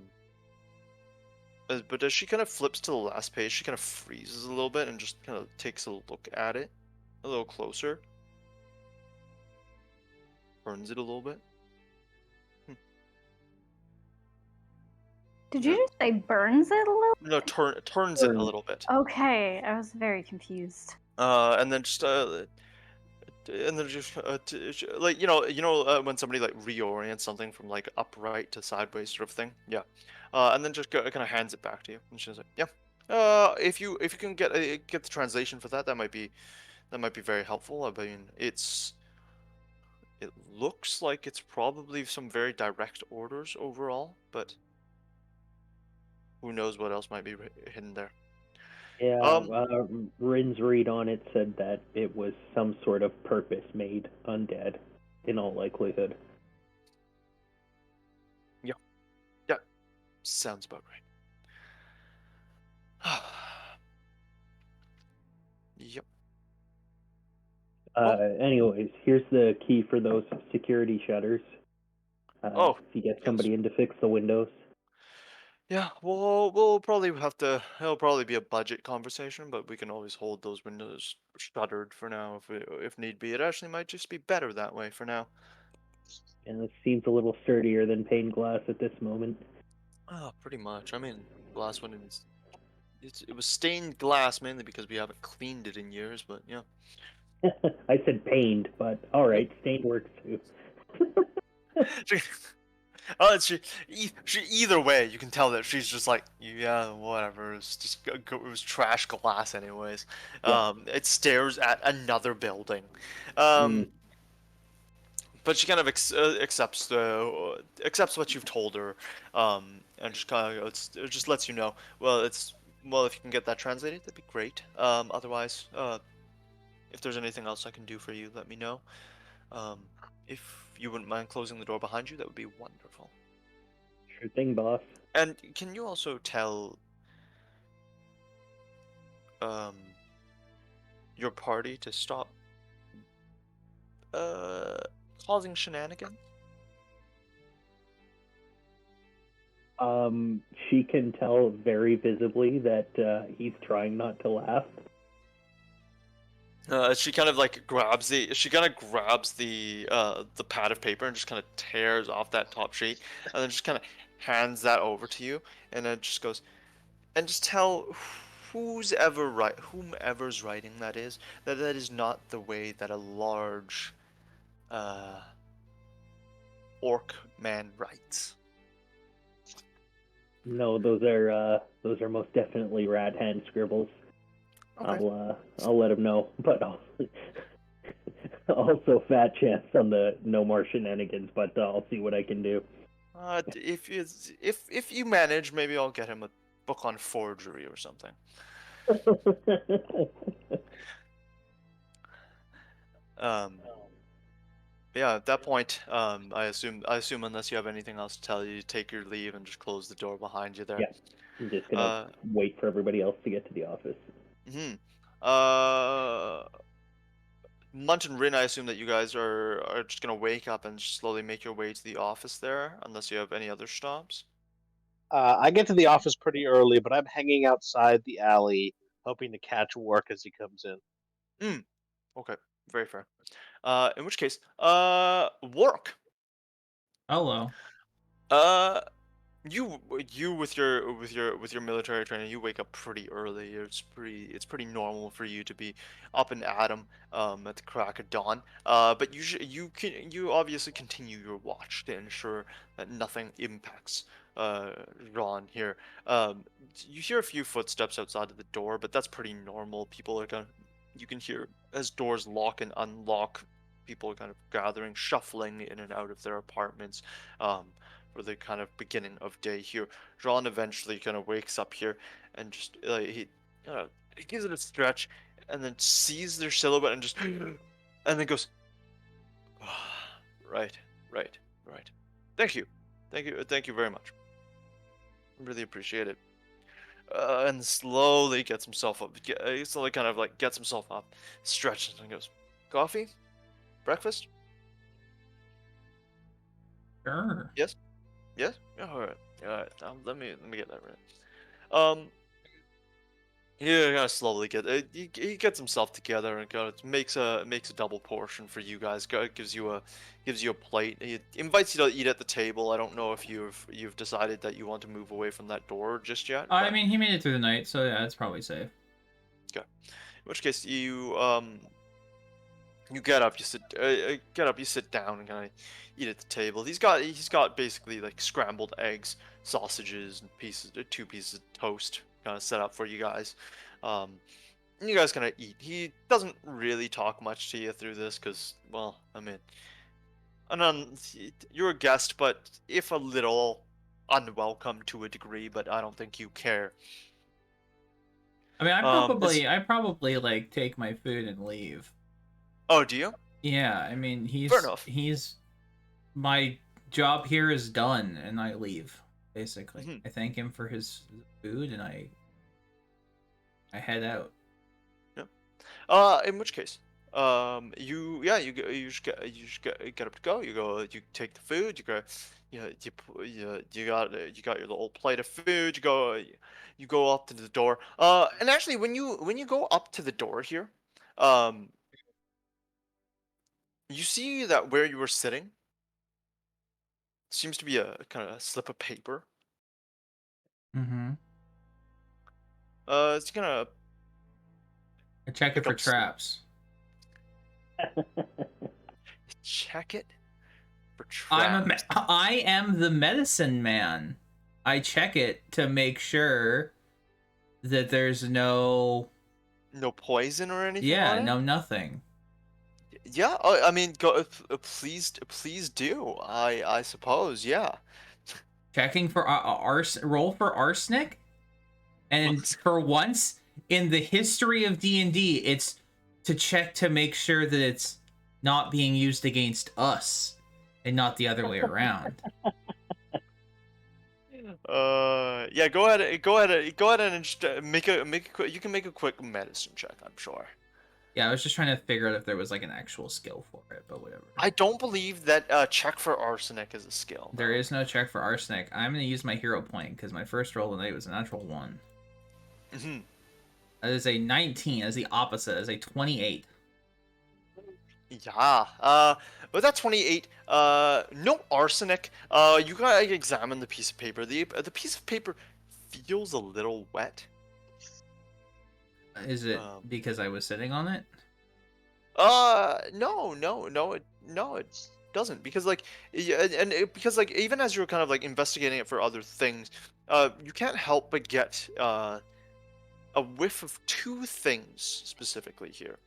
but as she kind of flips to the last page, she kind of freezes a little bit and just kind of takes a look at it a little closer. Turns it a little bit. Did you Yeah. just say burns it a little? No, turns it a Turns. little bit. Okay, I was very confused. And then just like when somebody like reorients something from like upright to sideways sort of thing. Yeah. And then just kind of hands it back to you, and she's like, "Yeah. If you can get the translation for that, that might be very helpful. I mean, it looks like it's probably some very direct orders overall, but who knows what else might be hidden there." Yeah, Um, Rin's read on it said that it was some sort of purpose-made undead, in all likelihood. yeah, yeah, sounds about right. Yep. Well, Anyways, here's the key for those security shutters. oh, If you get yes. somebody in to fix the windows. Yeah, we'll probably have to. It'll probably be a budget conversation, but we can always hold those windows shuttered for now if need be. It actually might just be better that way for now. And it seems a little sturdier than pane glass at this moment. Ah, pretty much. I mean, glass one is it was stained glass mainly because we haven't cleaned it in years, but yeah. I said pained, but alright, stained works too. Oh, either way, you can tell that she's just like, yeah, whatever. It's just it was trash glass, anyways. Yeah. It stares at another building, Mm. but she kind of accepts what you've told her, and just kind of it just lets you know. Well, if you can get that translated, that'd be great. Otherwise, if there's anything else I can do for you, let me know. If you wouldn't mind closing the door behind you, that would be wonderful. Sure thing, boss. And can you also tell um your party to stop uh causing shenanigans? She can tell very visibly that he's trying not to laugh. She kind of like grabs the the pad of paper and just kind of tears off that top sheet, and then just kind of hands that over to you, and then just goes, and just tell whomever's writing that is, that is not the way that a large uh orc man writes. No, those are most definitely rat hand scribbles. Okay. I'll let him know, but also fat chance on the no more shenanigans. But I'll see what I can do. If you manage, maybe I'll get him a book on forgery or something. Yeah, at that point, I assume unless you have anything else to tell you, take your leave and just close the door behind you there. Yeah, I'm just gonna wait for everybody else to get to the office. Hmm. Uh, Munt and Rin, I assume that you guys are just gonna wake up and slowly make your way to the office there, unless you have any other stops. I get to the office pretty early, but I'm hanging outside the alley, hoping to catch work as he comes in. Hmm. Okay. Very fair. In which case, work. Hello. Uh, you with your military training, you wake up pretty early. It's pretty normal for you to be up and at 'em at the crack of dawn. But you obviously continue your watch to ensure that nothing impacts Ron here. You hear a few footsteps outside of the door, but that's pretty normal. People are kind of, you can hear as doors lock and unlock. People are kind of gathering, shuffling in and out of their apartments. For the kind of beginning of day here. Ron eventually kind of wakes up here and just he gives it a stretch and then sees their silhouette and just and then goes, right, right, right. Thank you very much. Really appreciate it. And slowly gets himself up. He slowly kind of like gets himself up, stretches and goes, coffee, breakfast. Sure. Yes. Yes. Yeah, all right. All right. Let me get that right. He kind of slowly he gets himself together and kind of makes a double portion for you guys. Gives you a plate. He invites you to eat at the table. I don't know if you've decided that you want to move away from that door just yet. I But mean, he made it through the night, so yeah, it's probably safe. okay. In which case you sit down and kind of eat at the table. He's got basically like scrambled eggs, sausages, and two pieces of toast kind of set up for you guys. And you guys kind of eat. He doesn't really talk much to you through this because, well, I mean, you're a guest, but if a little unwelcome to a degree, but I don't think you care. I mean, It's I probably like take my food and leave. Oh, do you? Yeah, I mean, Fair enough. he's my job here is done, and I leave. Basically, Mhm. I thank him for his food, and I head out. In which case, you just get up to go. You take the food. You go, you got your little plate of food. You go up to the door. And actually, when you go up to the door here, um, you see that where you were sitting seems to be a kind of slip of paper. Mm-hmm. It's gonna I check it pick for up, traps. check it for I'm traps. I am the medicine man. I check it to make sure that there's no No poison or anything yeah, on it. no nothing. Yeah, I mean, please do. I suppose, yeah. Checking for roll for arsenic, and for once in the history of D&D, it's to check to make sure that it's not being used against us and not the other way around. Yeah. Go ahead and just you can make a quick medicine check. I'm sure. Yeah, I was just trying to figure out if there was like an actual skill for it, but whatever. I don't believe that check for arsenic is a skill. There though. is no check for arsenic. I'm going to use my hero point because my first roll of the night was a natural 1. Mhm. That is a 19. That is the opposite. That is a 28. Yeah. With that 28, no arsenic. You gotta examine the piece of paper. The piece of paper feels a little wet. Is it Um, because I was sitting on it? no, it doesn't because like, because like even as you're kind of like investigating it for other things, you can't help but get a whiff of two things specifically here.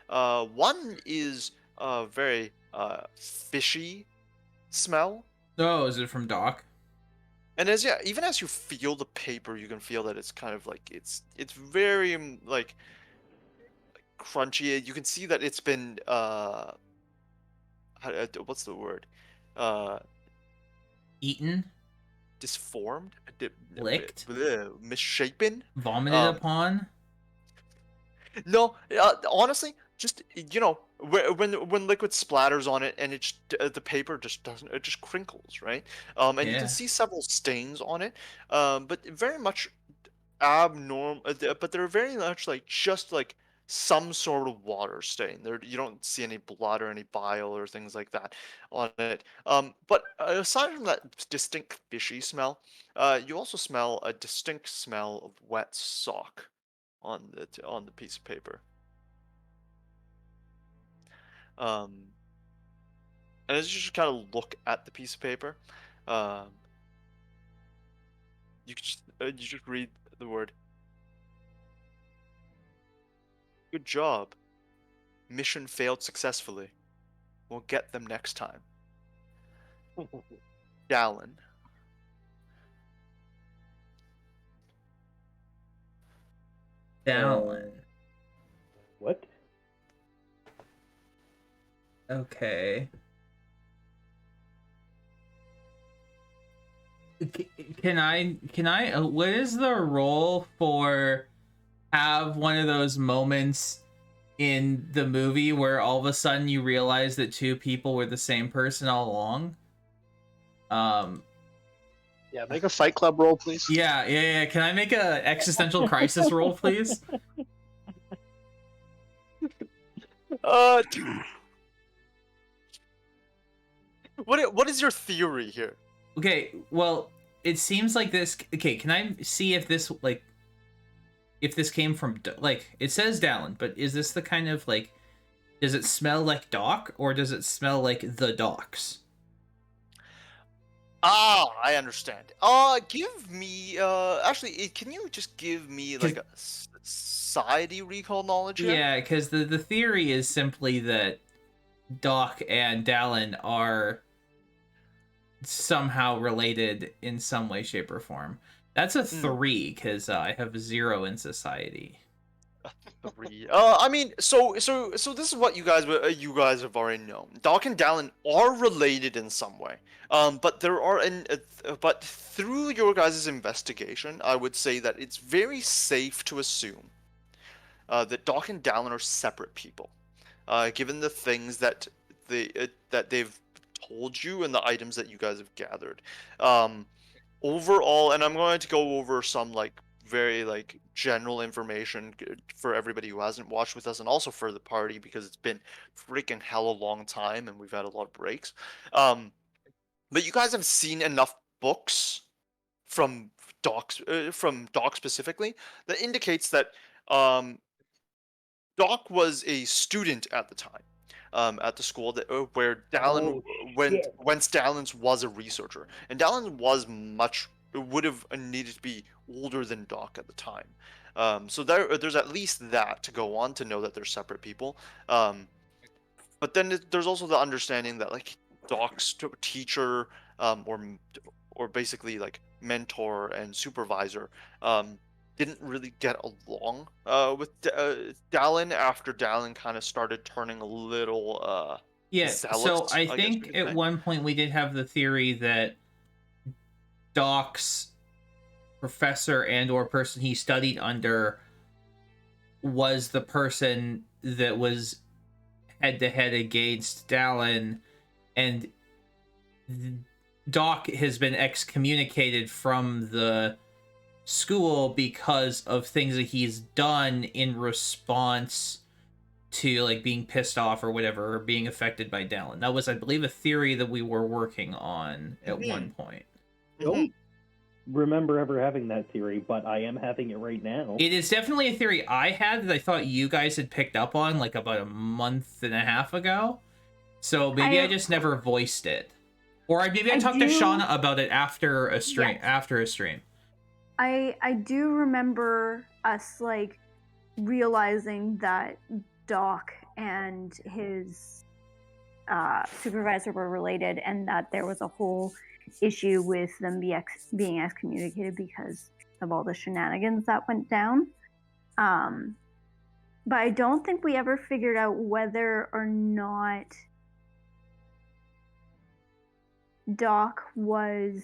One is a very fishy smell. Oh, is it from Doc? And as yeah, even as you feel the paper, you can feel that it's kind of like it's very like crunchy. You can see that it's been what's the word? Uh, Eaten? disformed, Licked? misshapen. Vomited Um, upon? no, honestly, just when liquid splatters on it and the paper just doesn't, it just crinkles, right? And you can Yeah. see several stains on it, but very much abnormal. But they're very much like just like some sort of water stain. There, you don't see any blood or any bile or things like that on it. But aside from that distinct fishy smell, you also smell a distinct smell of wet sock on the piece of paper. Um, and as you just kind of look at the piece of paper, um, you just read the word. Good job. Mission failed successfully. We'll get them next time. Dallin. Dallin. What? Okay. Can I what is the role for have one of those moments in the movie where all of a sudden you realize that two people were the same person all along? Yeah, make a Fight Club roll, please. Yeah. Can I make a existential crisis roll, please? Uh, what is your theory here? Okay, well, it seems like this. Okay, can I see if this like if this came from like it says Dallin, but is this the kind of like does it smell like Doc or does it smell like the Docs? Ah, I understand. Give me actually, can you just give me like a society recall knowledge here? Yeah, because the theory is simply that Doc and Dallin are somehow related in some way, shape, or form. That's a 3 because I have 0 in society. 3. I mean, so this is what you guys have already known. Doc and Dallin are related in some way. But there are but through your guys' investigation, I would say that it's very safe to assume that Doc and Dallin are separate people. Given the things that that they've told you and the items that you guys have gathered. Overall, and I'm going to go over some like very like general information for everybody who hasn't watched with us and also for the party because it's been freaking hell a long time and we've had a lot of breaks. But you guys have seen enough books from Doc specifically that indicates that um, Doc was a student at the time, at the school that where Dallin went, shit. whence Dallin's was a researcher, and Dallin was much would have needed to be older than Doc at the time. So there's at least that to go on to know that they're separate people. But then there's also the understanding that like Doc's teacher, or basically like mentor and supervisor, didn't really get along with Dallin after Dallin kind of started turning a little Yeah, zealous, so I I guess we think could at say. one point we did have the theory that Doc's professor and or person he studied under was the person that was head to head against Dallin, and Doc has been excommunicated from the school because of things that he's done in response to like being pissed off or whatever, or being affected by Dallin. That was, I believe, a theory that we were working on at one point. Don't remember ever having that theory, but I am having it right now. It is definitely a theory I had that I thought you guys had picked up on like about a month and a half ago. So maybe I just never voiced it. Or maybe I talked to Shauna about it after a stream. Yes. After a stream. I do remember us like realizing that Doc and his supervisor were related, and that there was a whole issue with them being excommunicated because of all the shenanigans that went down. But I don't think we ever figured out whether or not Doc was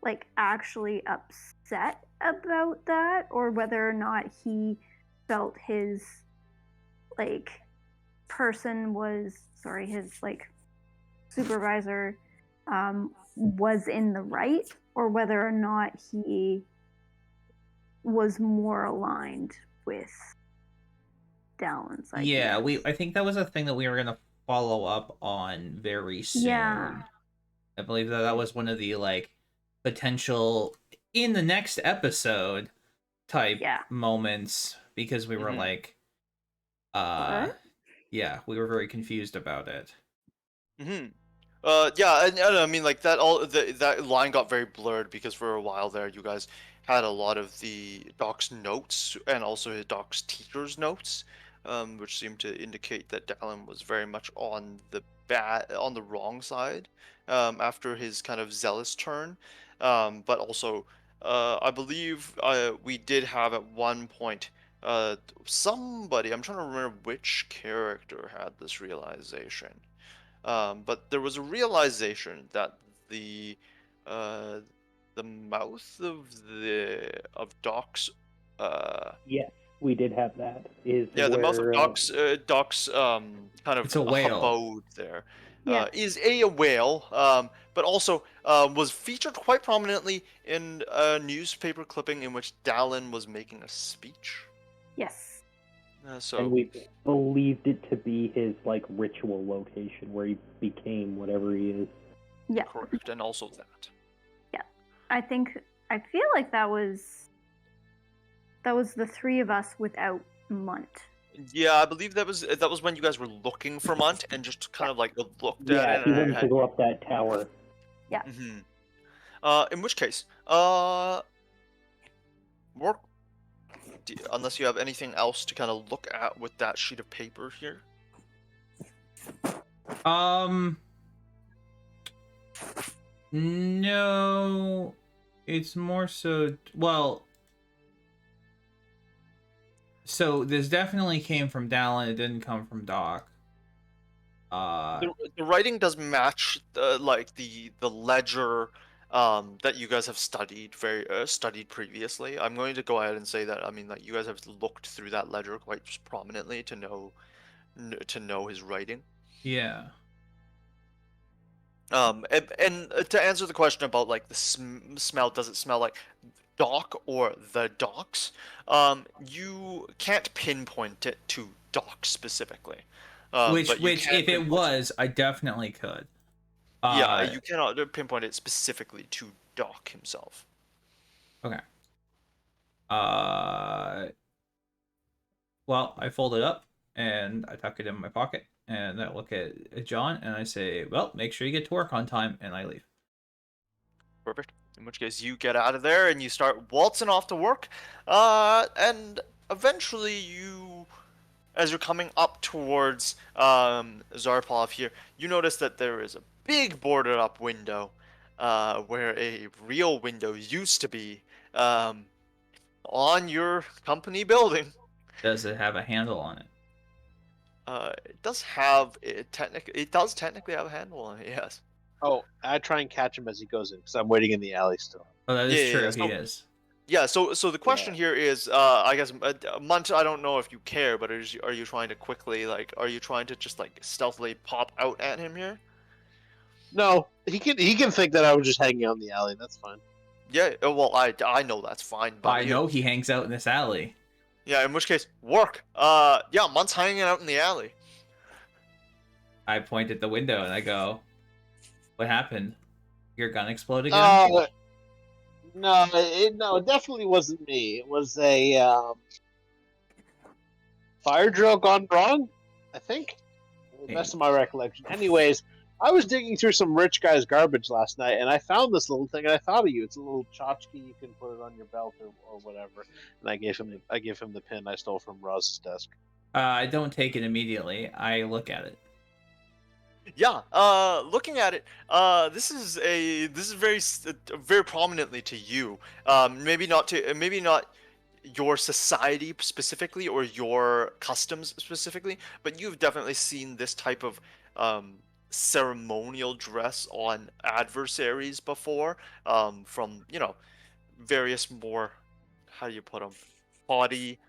like actually upset about that, or whether or not he felt his like his like supervisor was in the right, or whether or not he was more aligned with Dallin's idea. I think that was a thing that we were gonna follow up on very soon. Yeah. I believe that was one of the like potential in the next episode type moments, because we were like we were very confused about it. Yeah, and I mean, like that line got very blurred because for a while there, you guys had a lot of the Doc's notes and also Doc's teacher's notes, which seemed to indicate that Dallin was very much on the wrong side after his kind of zealous turn. But also, I believe we did have at one point somebody, I'm trying to remember which character had this realization. But there was a realization that the mouth of Doc's Yes, we did have that. the mouth of Doc's kind of It's a whale. abode there is a whale, but also was featured quite prominently in a newspaper clipping in which Dallin was making a speech. Yes. And we believed it to be his like ritual location where he became whatever he is. Yeah. Correct, and also that. Yeah. I feel like that was the three of us without Munt. Yeah, I believe that was when you guys were looking for Munt and just kind of like looked at it. Yeah, he wanted to go up that tower. Yeah. In which case, unless you have anything else to kind of look at with that sheet of paper here. No, it's more so. Well, so this definitely came from Dallin. It didn't come from Doc. The writing does match like the ledger that you guys have studied previously. I'm going to go ahead and say that, I mean, like, you guys have looked through that ledger quite prominently to know his writing. Yeah. And to answer the question about like the smell, does it smell like Doc or the Docs? You can't pinpoint it to Doc specifically. Which if it was, I definitely could. Yeah, you cannot pinpoint it specifically to Doc himself. Okay. Well, I fold it up and I tuck it in my pocket, and I look at John and I say, "Well, make sure you get to work on time," and I leave. Perfect. In which case, you get out of there and you start waltzing off to work, and eventually as you're coming up towards Zarpov here, you notice that there is a big boarded up window where a real window used to be on your company building. Does it have a handle on it? It does technically have a handle on it, yes. Oh, I try and catch him as he goes in because I'm waiting in the alley still. Oh, that is true. So, he is. Yeah. So the question here is, I guess, Munt, I don't know if you care, but are you trying to quickly, like, are you trying to just like stealthily pop out at him here? No, he can think that I was just hanging out in the alley. That's fine. Yeah. Well, I know that's fine. But I know he hangs out in this alley. Yeah, in which case, work. Yeah, Munt's hanging out in the alley. I point at the window and I go, "What happened? Your gun explode again?" No, it definitely wasn't me. It was a fire drill gone wrong, I think. To the best of my recollection. Anyways, I was digging through some rich guy's garbage last night, and I found this little thing, and I thought of you. It's a little tchotchke. You can put it on your belt or whatever. And I gave him the pin I stole from Roz's desk. I don't take it immediately. I look at it. Yeah, looking at it, this is very prominently to you. Maybe not your society specifically or your customs specifically, but you've definitely seen this type of ceremonial dress on adversaries before, from various more, how do you put them, haughty,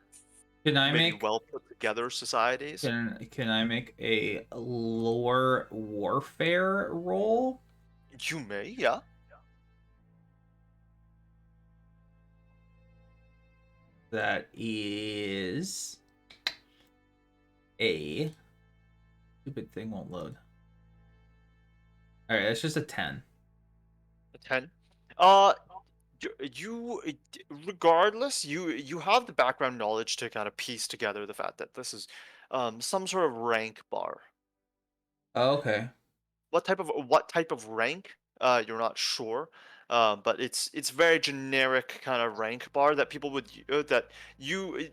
Can I maybe make well put together societies. can I make a lore warfare roll? You may, yeah. That is a stupid thing won't load. All right, that's just a 10. A 10. You regardless, you have the background knowledge to kind of piece together the fact that this is some sort of rank bar. Oh, okay. What type of rank? You're not sure. But it's very generic kind of rank bar that people would that you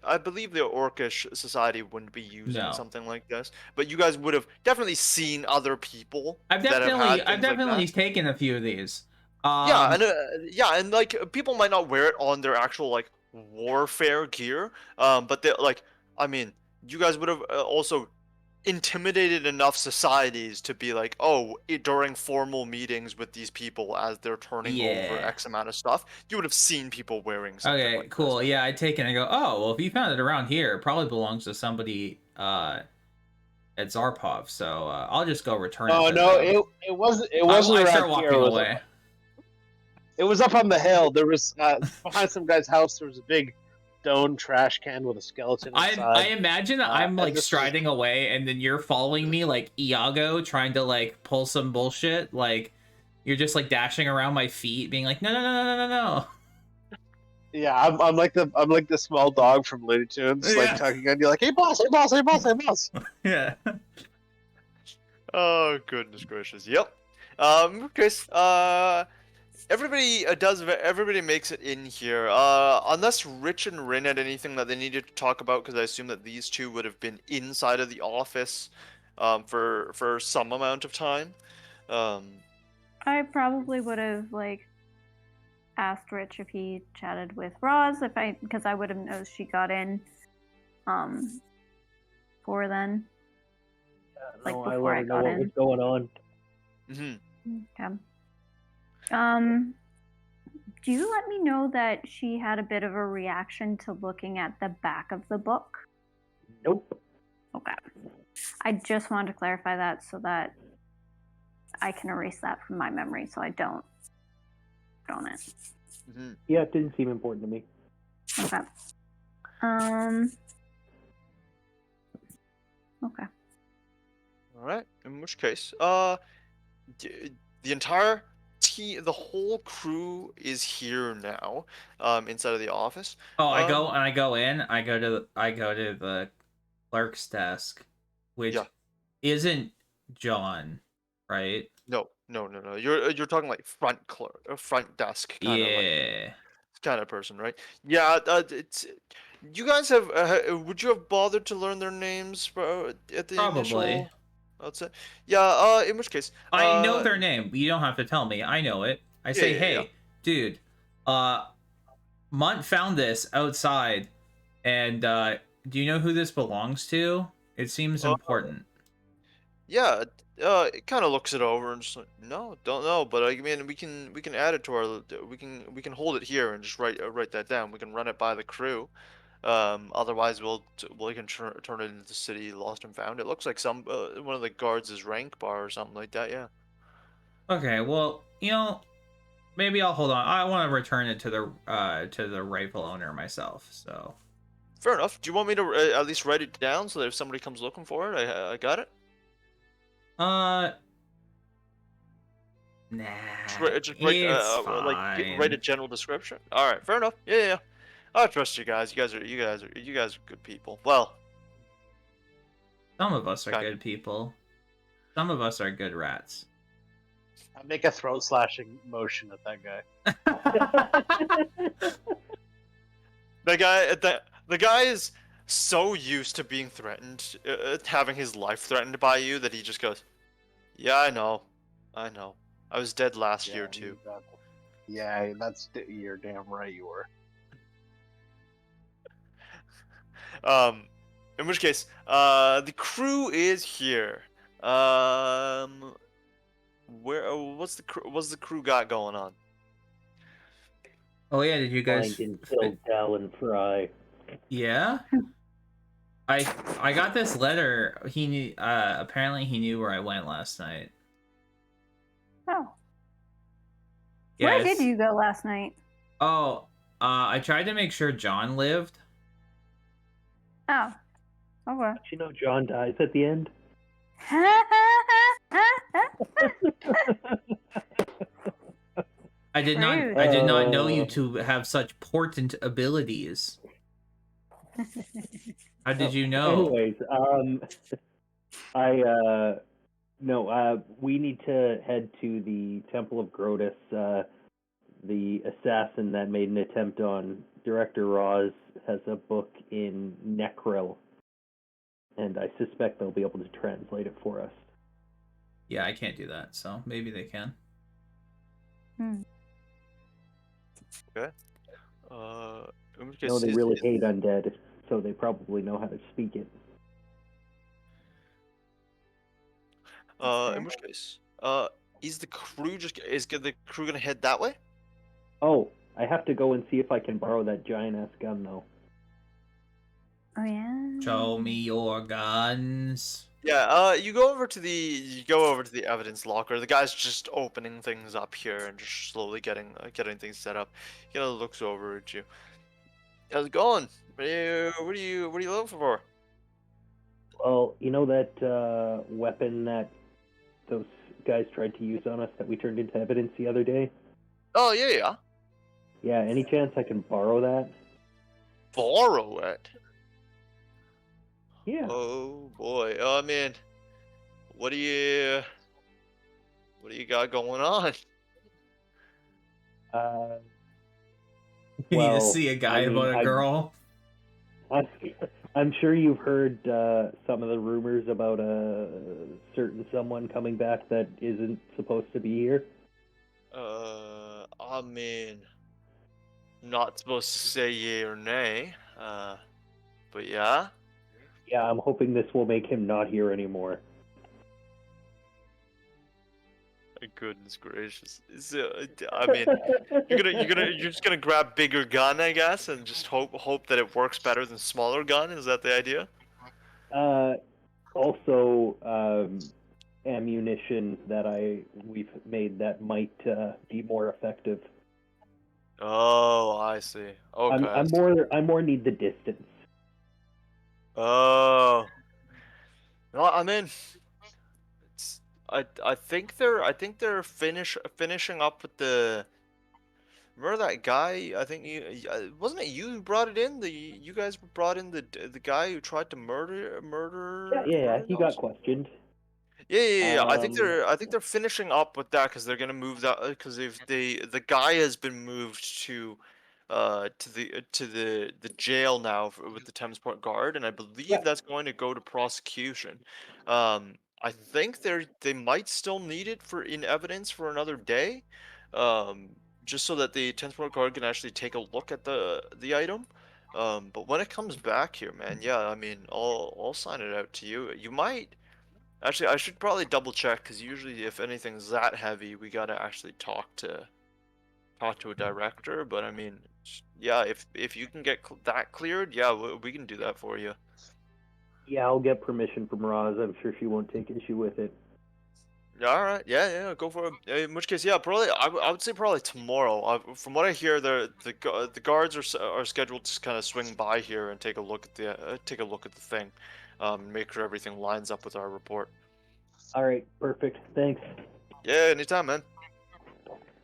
I believe the Orcish society wouldn't be using No. something like this, but you guys would have definitely seen other people I've that have had definitely things like that. taken a few of these. Yeah, and like people might not wear it on their actual like warfare gear, but they like, I mean, you guys would have also intimidated enough societies to be like, oh, during formal meetings with these people as they're turning over Yeah. X amount of stuff, you would have seen people wearing something Okay, like cool. this. Yeah, I take it and I go, oh, well, if you found it around here, it probably belongs to somebody at Zarpov, so I'll just go return it. Oh to no, them. it wasn't I around start here. walking away. It was up on the hill. There was behind some guy's house. There was a big stone trash can with a skeleton inside. I imagine I'm like this striding away, and then you're following me like Iago, trying to like pull some bullshit. Like you're just like dashing around my feet, being like, no, no, no, no, no, no, no. Yeah, I'm like the small dog from Looney Tunes, Yeah. like tugging on you, like, hey boss, hey boss, hey boss, hey boss. Yeah. Oh goodness gracious. Yep. Okay. Everybody makes it in here. Unless Rich and Rin had anything that they needed to talk about, because I assume that these two would have been inside of the office, for some amount of time. I probably would have like asked Rich if he chatted with Roz because I would have known she got in for then. Like No, before I want I to know got what in. was going on. Mm-hmm. Okay. Do you let me know that she had a bit of a reaction to looking at the back of the book? Nope. Okay. I just wanted to clarify that so that I can erase that from my memory so I don't put on it. Mm-hmm. Yeah, it didn't seem important to me. Okay. Okay. All right. In which case, the entire team, the whole crew is here now, inside of the office. Oh, I go in. I go to the clerk's desk, which Yeah. isn't John, right? No. You're talking like front desk kind of Yeah. kind of person, right? Yeah. It's. You guys have. Would you have bothered to learn their names at the Probably. initial? Outset? Yeah. In which case, I know their name. You don't have to tell me. I know it. I say, yeah, hey, yeah. dude, Munt found this outside, and do you know who this belongs to? It seems important. Yeah. It kind of looks it over and just like, no, don't know, but I mean, we can add it to our, we can hold it here and just write that down. We can run it by the crew. Otherwise we can turn it into the city lost and found. It looks like some one of the guards' rank bar or something like that. Yeah. Okay, well, maybe I'll hold on. I want to return it to the rightful owner myself. So Fair enough. Do you want me to at least write it down so that if somebody comes looking for it, I got it? Nah, Just write it's write a fine. general description. All right, fair enough. Yeah. I trust you guys. You guys are good people. Well, Some of us are kind good people. Some of us are good rats. I make a throat slashing motion at that guy. the guy is so used to being threatened, having his life threatened by you that he just goes, "Yeah, I know. I was dead last year too." Exactly. Yeah, you're damn right you were. In which case, the crew is here. What's the crew got going on? Oh yeah, did you guys? Find and kill Dallin Fry. Yeah. I got this letter. He knew. Apparently he knew where I went last night. Oh. Yeah, Where did it's- you go last night? Oh, I tried to make sure John lived. Oh. Okay. Don't you know John dies at the end? I did not. Rude. I did not know you to have such portent abilities. How did you know? Anyways, we need to head to the Temple of Grotus. The assassin that made an attempt on Director Roz has a book in Necril, and I suspect they'll be able to translate it for us. Yeah, I can't do that, so maybe they can. Okay. In which case, No, they really hate undead, so they probably know how to speak it. In which case, is the crew gonna head that way? Oh, I have to go and see if I can borrow that giant-ass gun, though. Oh yeah. Show me your guns. Yeah. You go over to the evidence locker. The guy's just opening things up here and just slowly getting things set up. He kind of looks over at you. How's it going? What are you looking for? Well, you know that weapon that those guys tried to use on us that we turned into evidence the other day? Oh yeah. Yeah, any chance I can borrow that? Borrow it. Yeah. Oh boy. Oh man. What do you got going on? You need to Well, see a guy I mean, about a girl. I'm sure you've heard some of the rumors about a certain someone coming back that isn't supposed to be here. I mean, not supposed to say yay or nay. But yeah. Yeah, I'm hoping this will make him not here anymore. Goodness gracious. I mean, you're just gonna grab bigger gun, I guess, and just hope that it works better than smaller gun. Is that the idea? Also, ammunition that we've made that might be more effective. Oh, I see. Okay. I'm more need the distance. Oh. No, I mean, I think they're finishing up with the. Remember that guy? I think wasn't it you who brought it in? You guys brought in the guy who tried to murder. Yeah. He got those? questioned. Yeah. I think Um, they're finishing up with that because they're gonna move that because the guy has been moved to the jail now with the Tensport guard, and I believe Yeah. that's going to go to prosecution. I think they might still need it in evidence for another day, just so that the Tensport guard can actually take a look at the item. But when it comes back here, man, yeah, I mean, I'll sign it out to you. You might. Actually, I should probably double check because usually if anything's that heavy, we gotta actually talk to a director. But I mean, yeah, if you can get that cleared, yeah, we can do that for you. Yeah, I'll get permission from Roz. I'm sure she won't take issue with it. Yeah, all right. Yeah, go for it. In which case, yeah, probably. I would say probably tomorrow. From what I hear, the guards are scheduled to kind of swing by here and take a look at the thing, make sure everything lines up with our report. All right, perfect. Thanks. Yeah, anytime, man.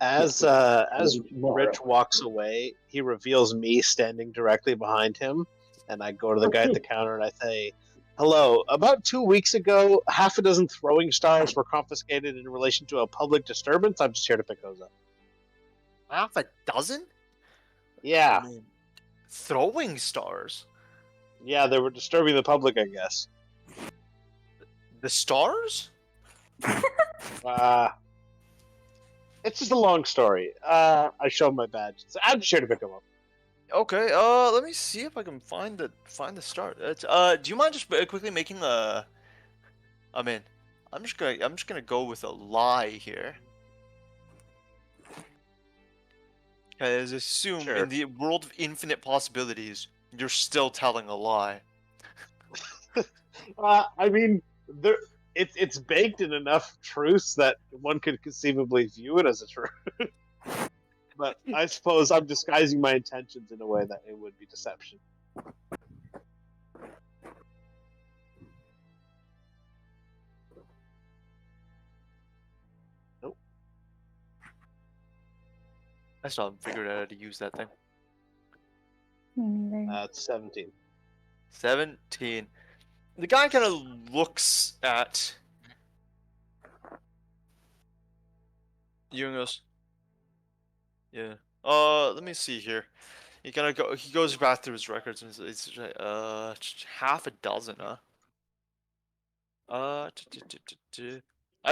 As Tomorrow. Rich walks away, he reveals me standing directly behind him, and I go to the guy at the counter and I say, "Hello. About 2 weeks ago, half a dozen throwing stars were confiscated in relation to a public disturbance. I'm just here to pick those up." Half a dozen? Yeah, I mean, throwing stars. yeah, they were disturbing the public, I guess. The stars? It's just a long story. I show him my badge. So I'm just here to pick them up. Okay. Let me see if I can find the star. Do you mind just quickly making a? I mean, I'm just gonna go with a lie here. Because assume Sure. in the world of infinite possibilities, you're still telling a lie. I mean, it's baked in enough truths that one could conceivably view it as a truth. But I suppose I'm disguising my intentions in a way that it would be deception. Nope. I still haven't figured out how to use that thing. Me neither. It's 17. 17. The guy kind of looks at you and goes, "Yeah. Let me see here." He goes back through his records and it's half a dozen, huh? I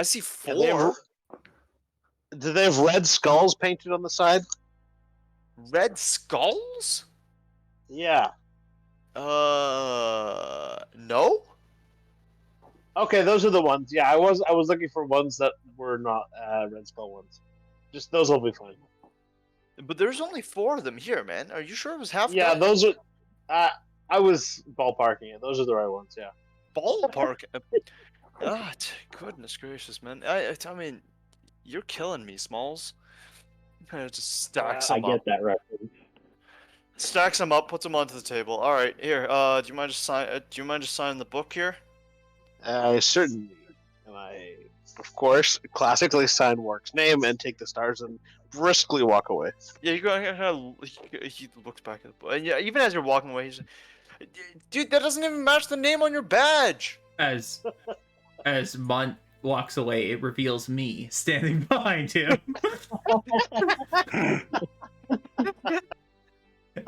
see Yeah, they have, 4 do they have red skulls painted on the side? red skulls. Yeah. No. Okay, those are the ones. Yeah, I was looking for ones that were not red skull ones. Just those will be fine. But there's only 4 of them here, man. Are you sure it was half? Yeah, dozen? those are. I was ballparking it. Those are the right ones. Yeah. Ballpark. Goodness gracious, man. I mean, you're killing me, Smalls. Just stacks I them get up. that reference. Stacks them up, puts them onto the table. All right, here. Do you mind just signing the book here? I certainly. And I, of course, classically sign Warwick's name and take the stars and briskly walk away. Yeah, you go. He looks back at the book, and yeah, even as you're walking away, he's like, "Dude, that doesn't even match the name on your badge." As Munt walks away, it reveals me standing behind him.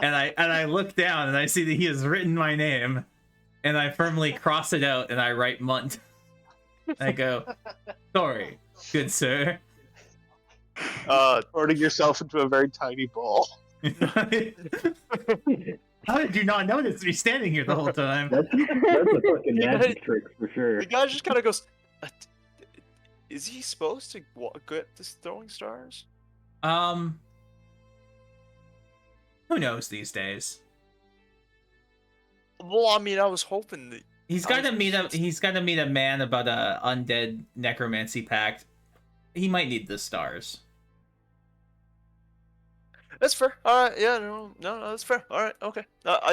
and I look down and I see that he has written my name, and I firmly cross it out and I write Munt. I go, "Sorry, good sir." Turning yourself into a very tiny ball. How did you not notice me standing here the whole time? That's a fucking magic trick for sure. The guy just kind of goes, "Is he supposed to get this throwing stars?" Who knows these days? Well, I mean, I was hoping that He's got to meet a man about a undead necromancy pact. He might need the stars. That's fair. All right, yeah, no, that's fair. All right, okay.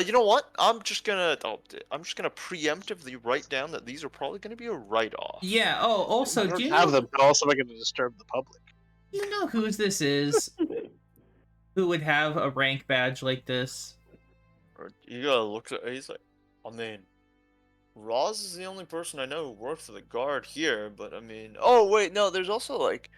You know what? I'm just gonna preemptively write down that these are probably gonna be a write-off. Yeah. Oh, also, I do don't you have know, them, but also I'm going to disturb the public. you know whose this is? Who would have a rank badge like this? Or you gotta look at. He's like, I mean, Roz is the only person I know who worked for the guard here. But I mean, oh wait, no, there's also like,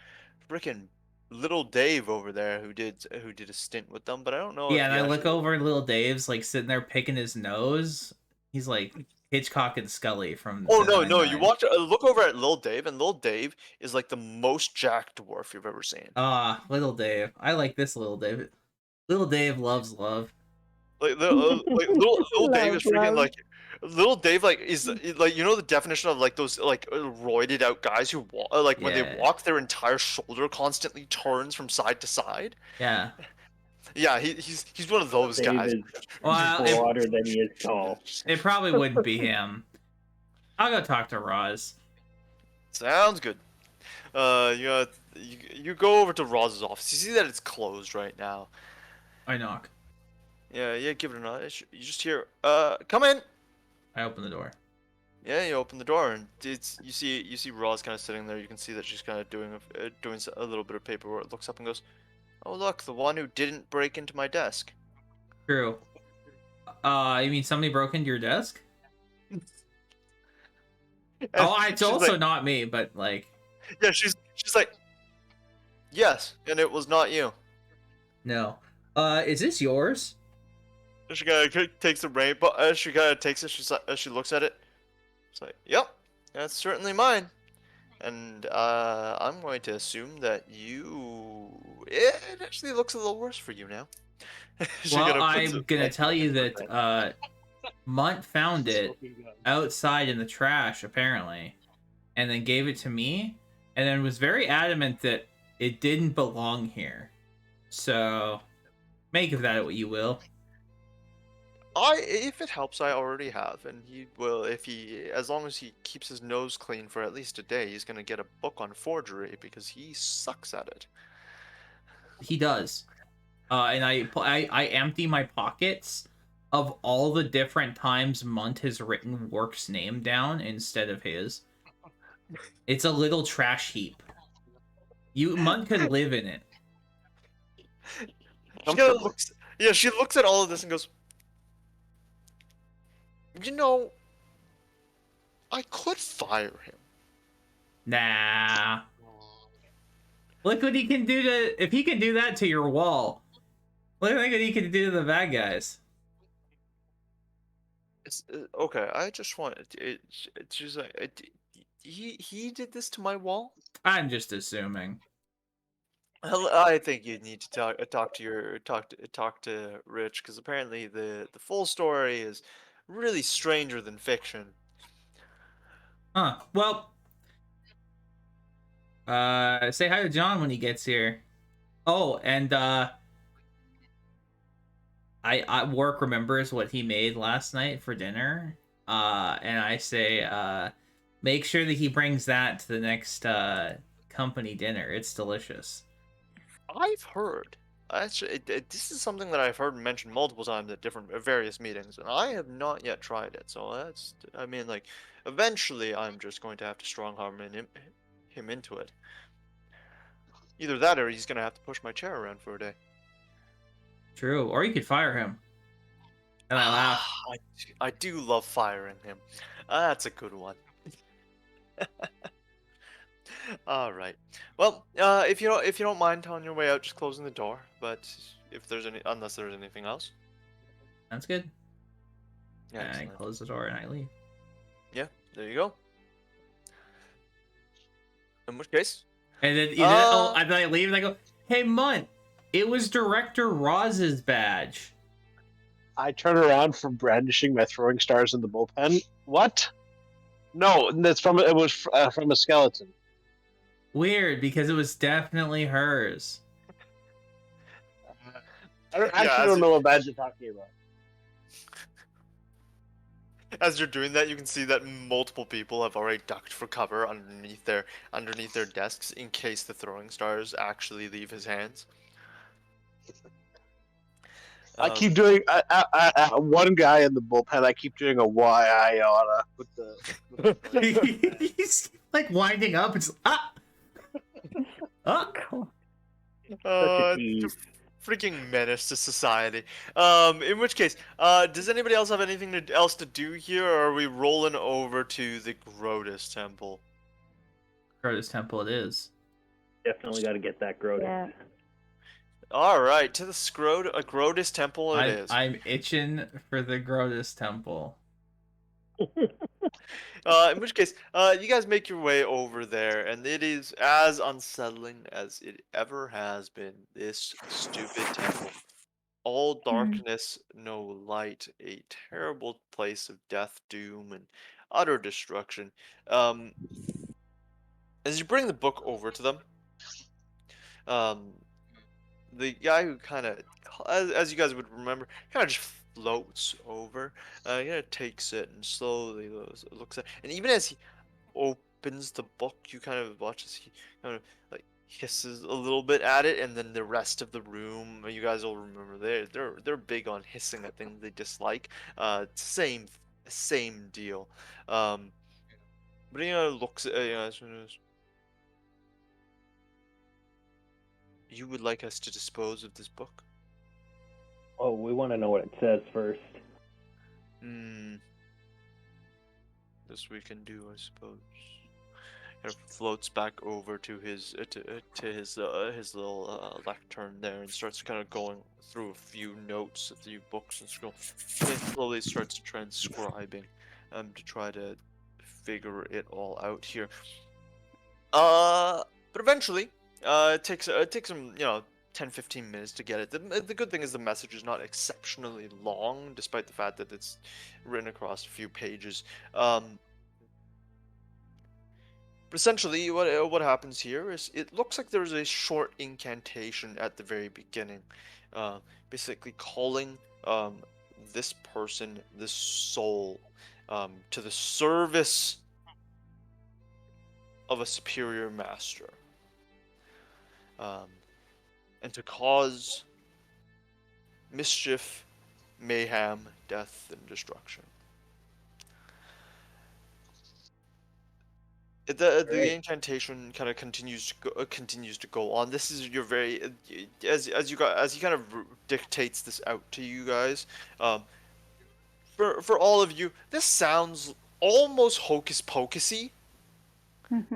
frickin' little Dave over there who did a stint with them. But I don't know. Yeah, if and he I look actually- over and little Dave's like sitting there picking his nose. He's like Hitchcock and Scully from. Oh the no, 99. you watch. Look over at Lil Dave, and Lil Dave is like the most jacked dwarf you've ever seen. Ah, little Dave. I like this little Dave. Little Dave loves love. Like little Dave is freaking like. Little Dave is like, you know, the definition of like those like roided out guys who when they Yeah. walk, their entire shoulder constantly turns from side to side. Yeah. Yeah, he's one of those Dave guys. is Well, broader than he is tall. it probably wouldn't be him. I'll go talk to Roz. Sounds good. You go over to Roz's office. You see that it's closed right now. I knock. Yeah, give it a nod. You just hear, come in. I open the door. Yeah, you open the door and you see Roz kind of sitting there. You can see that she's kind of doing a little bit of paperwork. Looks up and goes, "Oh look, the one who didn't break into my desk." True. You mean somebody broke into your desk? And It's she's also like, not me, but like, yeah, she's like, yes, and it was not you. no. Is this yours? And she kind of takes the brain, but as she kind of takes it, she's like, as she looks at it, it's like, "Yep, that's certainly mine." And I'm going to assume that it actually looks a little worse for you now. She Well, kinda puts I'm it- gonna tell you that Munt found it outside in the trash, apparently, and then gave it to me, and then was very adamant that it didn't belong here. So, make of that what you will. If it helps, I already have, and he will, as long as he keeps his nose clean for at least a day, he's gonna get a book on forgery because he sucks at it. He does. And I empty my pockets of all the different times Munt has written Work's name down instead of his. It's a little trash heap. Munt could live in it. She kinda looks, yeah, she looks at all of this and goes, "You know, I could fire him." Nah. Look what he can do if he can do that to your wall. Look what he can do to the bad guys. It's okay. I just want it's just like he did this to my wall. I'm just assuming. I think you need to talk to Rich because apparently the full story is really stranger than fiction. Huh. Well, say hi to John when he gets here. Oh, and I Work remembers what he made last night for dinner. And I say, make sure that he brings that to the next company dinner. It's delicious. I've heard. Actually, this is something that I've heard mentioned multiple times at various meetings, and I have not yet tried it. So I mean, like, eventually, I'm just going to have to strong arm him into it. Either that, or he's gonna have to push my chair around for a day. True. Or you could fire him. And I laugh. I do love firing him. That's a good one. All right. Well, if you don't mind on your way out, just closing the door. But unless there's anything else. That's good. Yeah, And I excellent. close the door and I leave. Yeah, there you go. In which case, And then, and then I leave and I go, "Hey, Munt, it was Director Roz's badge." I turn around from brandishing my throwing stars in the bullpen. What? No, it was from a skeleton. Weird, because it was definitely hers. I actually don't know what badge you're talking about. as you're doing that, you can see that multiple people have already ducked for cover underneath their desks in case the throwing stars actually leave his hands. I keep doing one guy in the bullpen. I keep doing a why I oughta with the. He's like winding up. It's Cool. Freaking menace to society. In which case, does anybody else have anything else to do here, or are we rolling over to the Grotus Temple? Grotus Temple it is. Definitely got to get that Grotus. Yeah. All right, to the Grotus Temple it is. I'm itching for the Grotus Temple. In which case, you guys make your way over there, and it is as unsettling as it ever has been. This stupid temple. All darkness, no light, a terrible place of death, doom, and utter destruction. As you bring the book over to them, the guy who kind of, as you guys would remember, kind of just floats over. He kind of takes it and slowly looks at, and even as he opens the book, you kind of watch as he kind of like hisses a little bit at it, and then the rest of the room, you guys will remember they're big on hissing at things they dislike. Same deal. But he looks at you would like us to dispose of this book? Oh, we want to know what it says first. This we can do, I suppose. Kind of floats back over to his his little lectern there and starts kind of going through a few notes, a few books, and slowly starts transcribing, to try to figure it all out here. But eventually, it takes him 10-15 minutes to get it. The good thing is the message is not exceptionally long, despite the fact that it's written across a few pages. But essentially, what happens here is it looks like there's a short incantation at the very beginning, basically calling this person, this soul, to the service of a superior master, and to cause mischief, mayhem, death, and destruction. The incantation kind of continues to go on. This is your very as he kind of dictates this out to you guys. For all of you, this sounds almost hocus pocusy,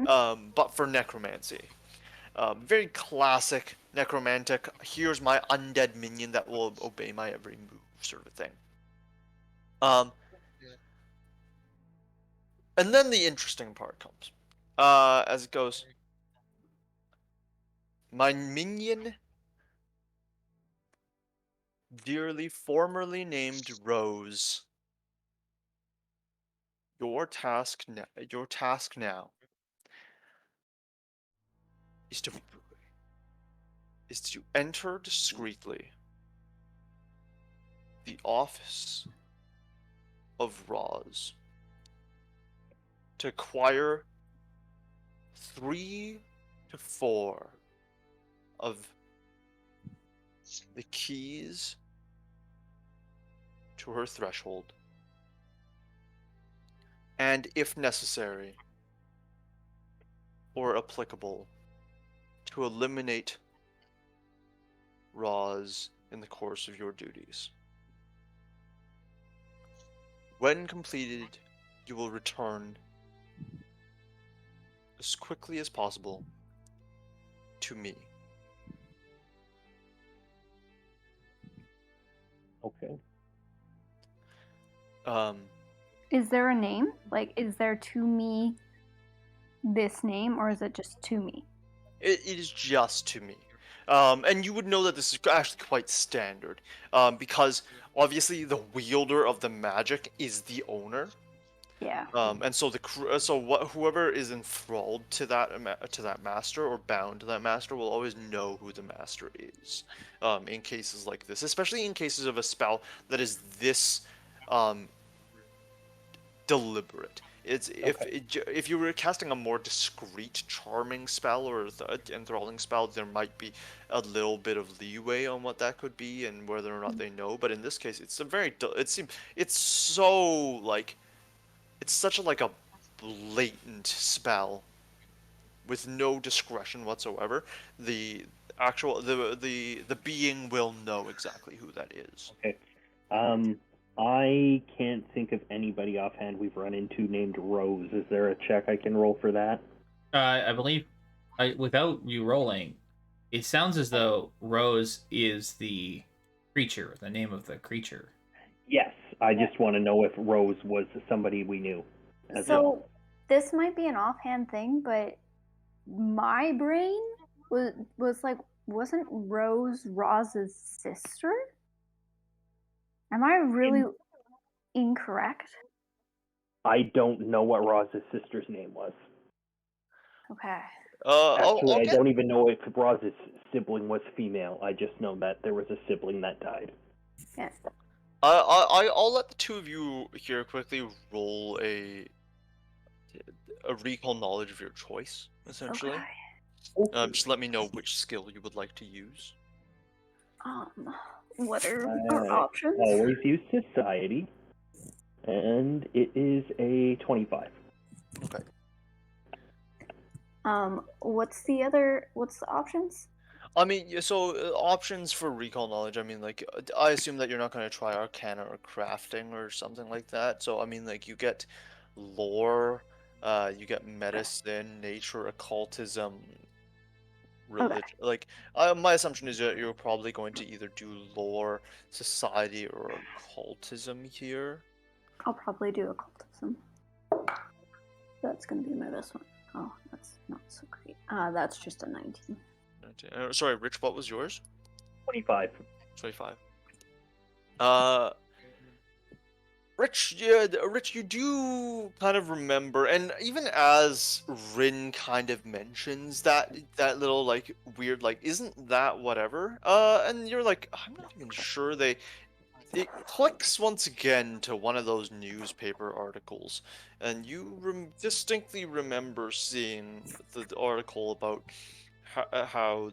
but for necromancy. Very classic necromantic. Here's my undead minion that will obey my every move, sort of thing. And then the interesting part comes. As it goes, my minion, dearly formerly named Rose, your task now is to enter discreetly the office of Roz, to acquire 3 to 4 of the keys to her threshold, and if necessary or applicable, to eliminate Roz in the course of your duties. When completed, you will return as quickly as possible to me. Okay. Is there a name? Like, is there to me this name, or is it just to me? It is just to me. And you would know that this is actually quite standard, because obviously the wielder of the magic is the owner. Yeah. And so whoever is enthralled to that master or bound to that master will always know who the master is. In cases like this, especially in cases of a spell that is this deliberate. If you were casting a more discreet, charming spell or enthralling spell, there might be a little bit of leeway on what that could be and whether or not they know. But in this case, it's such a blatant spell with no discretion whatsoever. The being will know exactly who that is. Okay. I can't think of anybody offhand we've run into named Rose. Is there a check I can roll for that? I believe, without you rolling, it sounds as though Rose is the creature, the name of the creature. Yes, I just want to know if Rose was somebody we knew. So this might be an offhand thing, but my brain was like, wasn't Rose Roz's sister? Am I really incorrect? I don't know what Roz's sister's name was. Okay. Actually, I don't even know if Roz's sibling was female. I just know that there was a sibling that died. Yes. I'll let the two of you here quickly roll a a recall knowledge of your choice, essentially. Okay. Just let me know which skill you would like to use. What are our options? Always use society, and it is a 25. Okay. What's the options? I mean, so options for recall knowledge. I mean, like, I assume that you're not going to try Arcana or crafting or something like that. So I mean, like, you get lore, you get medicine, nature, occultism, religion. Like, my assumption is that you're probably going to either do lore, society, or occultism here. I'll probably do occultism. That's gonna be my best one. Oh, that's not so great. That's just a 19. Sorry, Rich, what was yours? 25. 25. Rich, Rich, you do kind of remember, and even as Rin kind of mentions that little like weird like, isn't that whatever? And you're like, I'm not even sure it clicks once again to one of those newspaper articles, and you distinctly remember seeing the article about how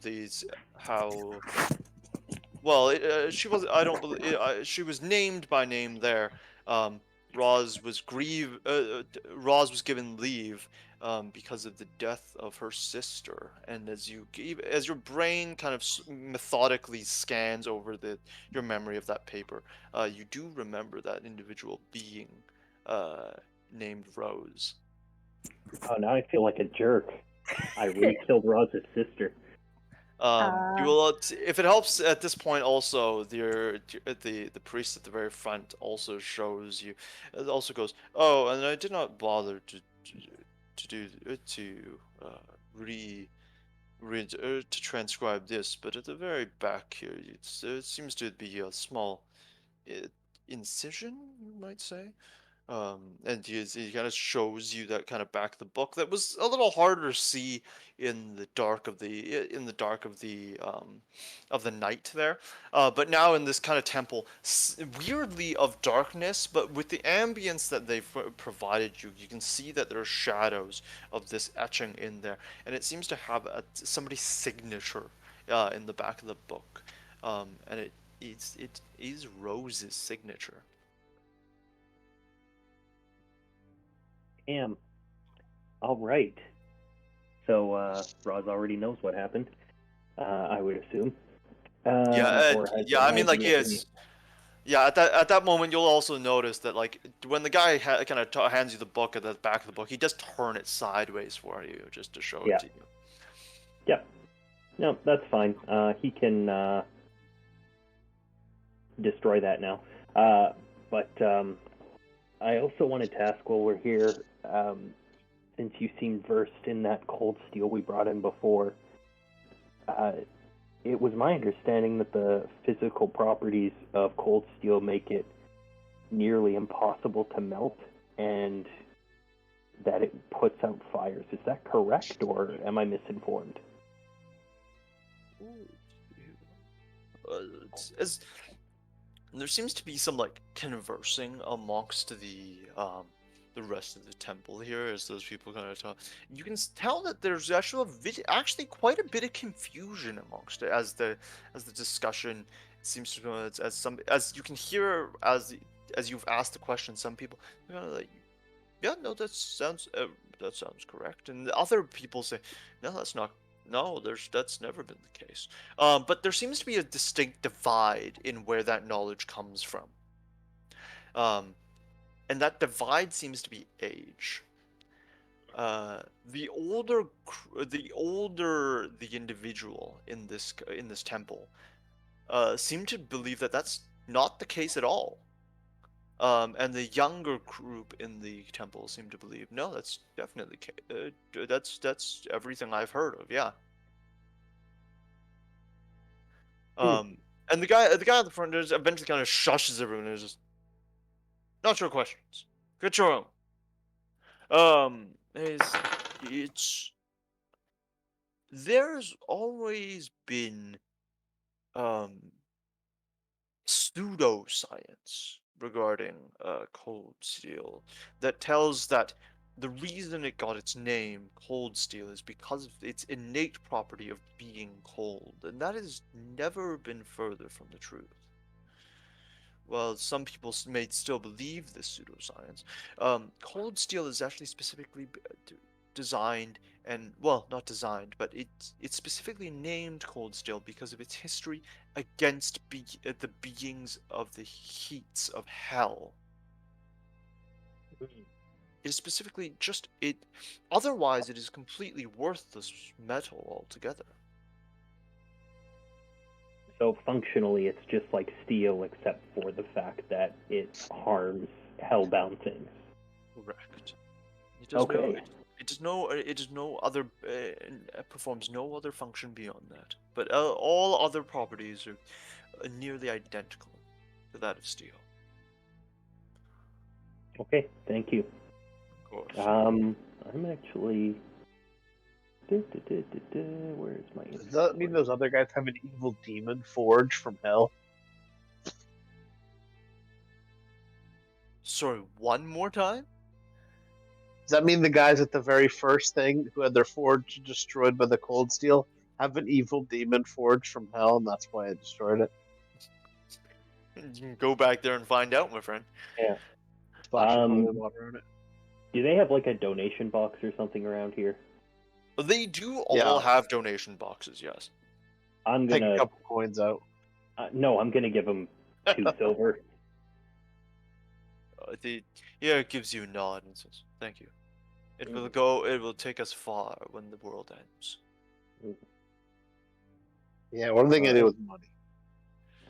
well, she was. I don't believe. She was named by name there. Roz was Roz was given leave because of the death of her sister. And as your brain kind of methodically scans over your memory of that paper, you do remember that individual being named Rose. Oh, now I feel like a jerk. I re-killed Roz's sister. You will, if it helps at this point. Also, the priest at the very front also shows you. It also goes, oh, and I did not bother to transcribe this, but at the very back here, it seems to be a small uh, incision, you might say. And he kind of shows you that kind of back of the book that was a little harder to see in the dark of the night there. But now in this kind of temple, weirdly of darkness, but with the ambience that they've provided you, you can see that there are shadows of this etching in there, and it seems to have somebody's signature in the back of the book, and it is Rose's signature. Damn. All right. So Roz already knows what happened. I would assume. I mean, like, yes. Yeah, at that moment, you'll also notice that, like, when the guy kind of hands you the book at the back of the book, he does turn it sideways for you just to show it to you. Yeah. No, that's fine. He can destroy that now. But I also wanted to ask while we're here, since you seem versed in that cold steel we brought in before, it was my understanding that the physical properties of cold steel make it nearly impossible to melt, and that it puts out fires. Is that correct, or am I misinformed? There seems to be some like conversing amongst the rest of the temple here as those people kind of talk. You can tell that there's actually quite a bit of confusion amongst it as the discussion seems to go as you can hear as you've asked the question. Some people are kind of like, yeah, no, that sounds correct, and other people say, no, that's not. No, that's never been the case. But there seems to be a distinct divide in where that knowledge comes from. And that divide seems to be age. The older the individual in this temple seem to believe that that's not the case at all. And the younger group in the temple seem to believe, no, that's definitely that's everything I've heard of. Yeah. And the guy at the front just eventually kind of shushes everyone and is just, not your questions. Get your own. It's there's always been pseudoscience regarding cold steel that tells that the reason it got its name, cold steel, is because of its innate property of being cold, and that has never been further from the truth. Well, some people may still believe this pseudoscience. Cold steel is actually specifically designed, and well, not designed, but it's specifically named cold steel because of its history against the beings of the heats of hell. It is specifically just it. Otherwise, it is completely worthless metal altogether. So functionally, it's just like steel, except for the fact that it harms hellbound things. Correct. It does no. Okay. It does no. It does no other. Performs no other function beyond that. But all other properties are nearly identical to that of steel. Okay, thank you. Of course. I'm actually. Where is my? Does that mean those other guys have an evil demon forged from hell? Sorry, one more time? Does that mean the guys at the very first thing who had their forge destroyed by the cold steel have an evil demon forged from hell, and that's why it destroyed it? You can go back there and find out, my friend. Yeah. Splash some holy water on it. Do they have like a donation box or something around here? They do all Yeah. have donation boxes, yes. I'm Take gonna. a couple coins out. No, I'm gonna give them 2 silver. It gives you a nod and says, "Thank you. It will go. It will take us far when the world ends." Yeah, what are they gonna do with money?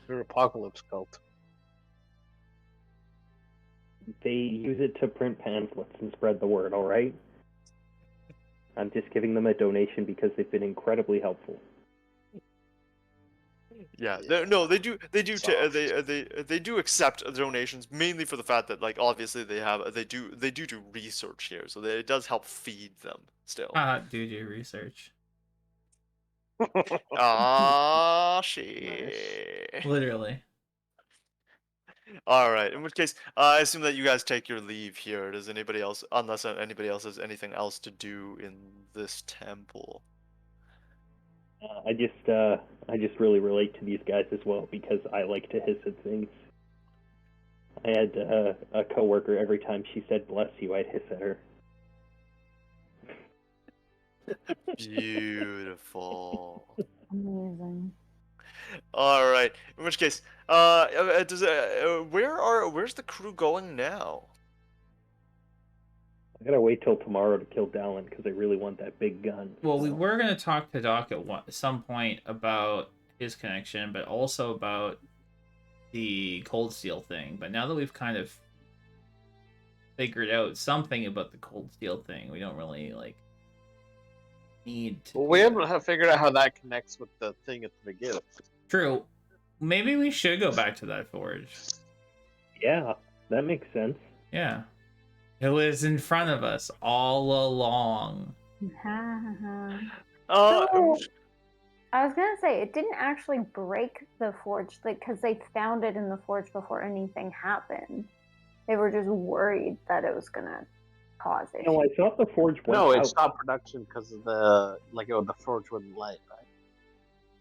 They're an apocalypse cult. They use it to print pamphlets and spread the word. All right. I'm just giving them a donation because they've been incredibly helpful. Yeah, Yeah. no, they do. They do. Soft. They do accept donations mainly for the fact that, like, obviously they do research here, so it does help feed them still. Do your research. Ah, shit. Literally. All right. In which case, I assume that you guys take your leave here. Does anybody else, unless anybody else has anything else to do in this temple? I just really relate to these guys as well because I like to hiss at things. I had a coworker, every time she said "bless you," I'd hiss at her. Beautiful. Amazing. All right. In which case, where's the crew going now? I gotta wait till tomorrow to kill Dallin because I really want that big gun. Well, we were going to talk to Doc at some point about his connection, but also about the cold steel thing. But now that we've kind of figured out something about the cold steel thing, we don't really need to. Well, we haven't figured out how that connects with the thing at the beginning. True. Maybe we should go back to that forge. Yeah, that makes sense. Yeah. It was in front of us all along. So, I was gonna say it didn't actually break the forge, because they found it in the forge before anything happened. They were just worried that it was gonna cause issues. No, I thought the forge went No, it out. stopped production because of the forge wouldn't light, right?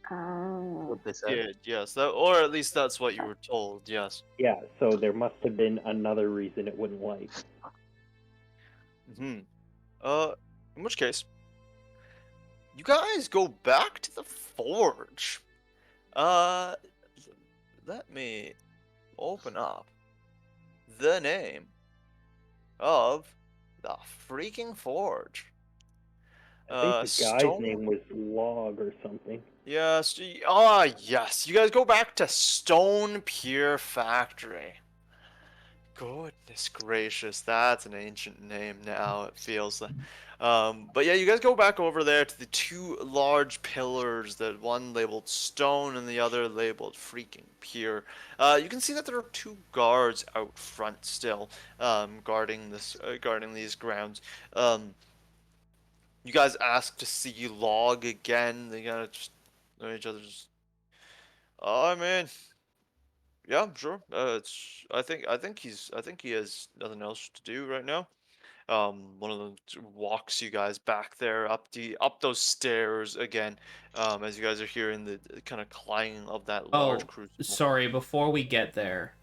What they said. Yes, or at least that's what you were told. Yes. Yeah, so there must have been another reason it wouldn't light. In which case, you guys go back to the forge. Let me open up the name of the freaking forge. I think the guy's name was Log or something. Yes. Yes. You guys go back to Stone Pure Factory. Goodness gracious, that's an ancient name now, it feels like. But yeah, you guys go back over there to the 2 large pillars, that one labeled stone and the other labeled freaking pure. You can see that there are 2 guards out front still, guarding these grounds. You guys ask to see Log again. They gotta just know each other. Oh man. Yeah, sure. I think he has nothing else to do right now. One of them walks you guys back there up those stairs again. As you guys are hearing the kind of clanging of that large Oh, crucible. sorry. Before we get there,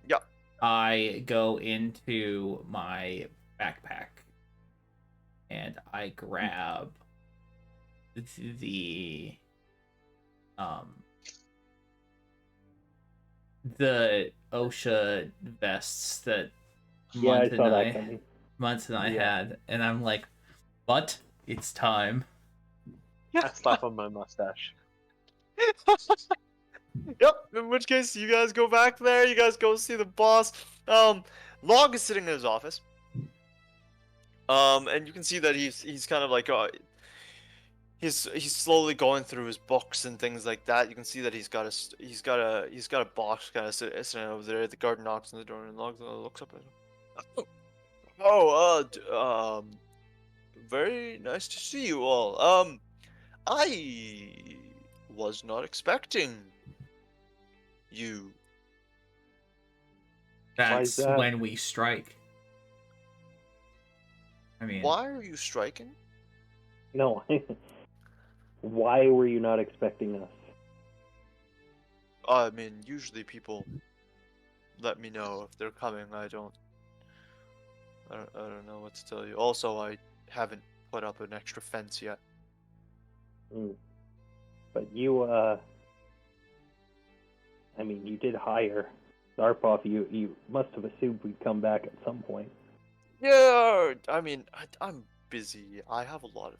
Yeah. I go into my backpack and I grab the um the OSHA vests that Yeah, I Munt saw and that I coming. Munt and I Yeah. had, and I'm like, "But it's time." I slap on my mustache. Yep. In which case, you guys go back there. You guys go see the boss. Log is sitting in his office. And you can see that he's kind of like he's slowly going through his books and things like that. You can see that he's got a box kind of sitting over there. The guard knocks on the door and Log looks up at him. Very nice to see you all. I was not expecting you. Why is That's that? when we strike. I mean, Why are you striking? No. Why were you not expecting us? I mean, usually people let me know if they're coming. I don't know what to tell you. Also, I haven't put up an extra fence yet. But you, I mean, you did hire Zarpov. You must have assumed we'd come back at some point. Yeah, I mean, I'm busy. I have a lot of.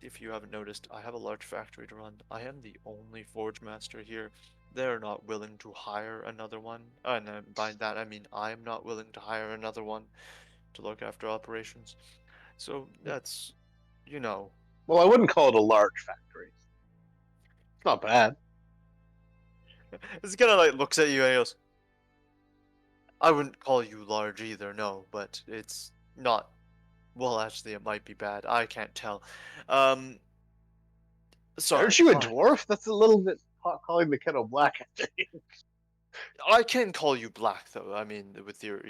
If you haven't noticed, I have a large factory to run. I am the only forge master here. They're not willing to hire another one. And by that I mean I am not willing to hire another one to look after operations. So that's, you know. Well, I wouldn't call it a large factory. It's not bad. It's kind of like looks at you and he goes, I wouldn't call you large either, no, but it's not. Well, actually, it might be bad. I can't tell. Sorry. Aren't you a fine. dwarf? That's a little bit hot calling the kettle black, I think. I can call you black, though. I mean, with your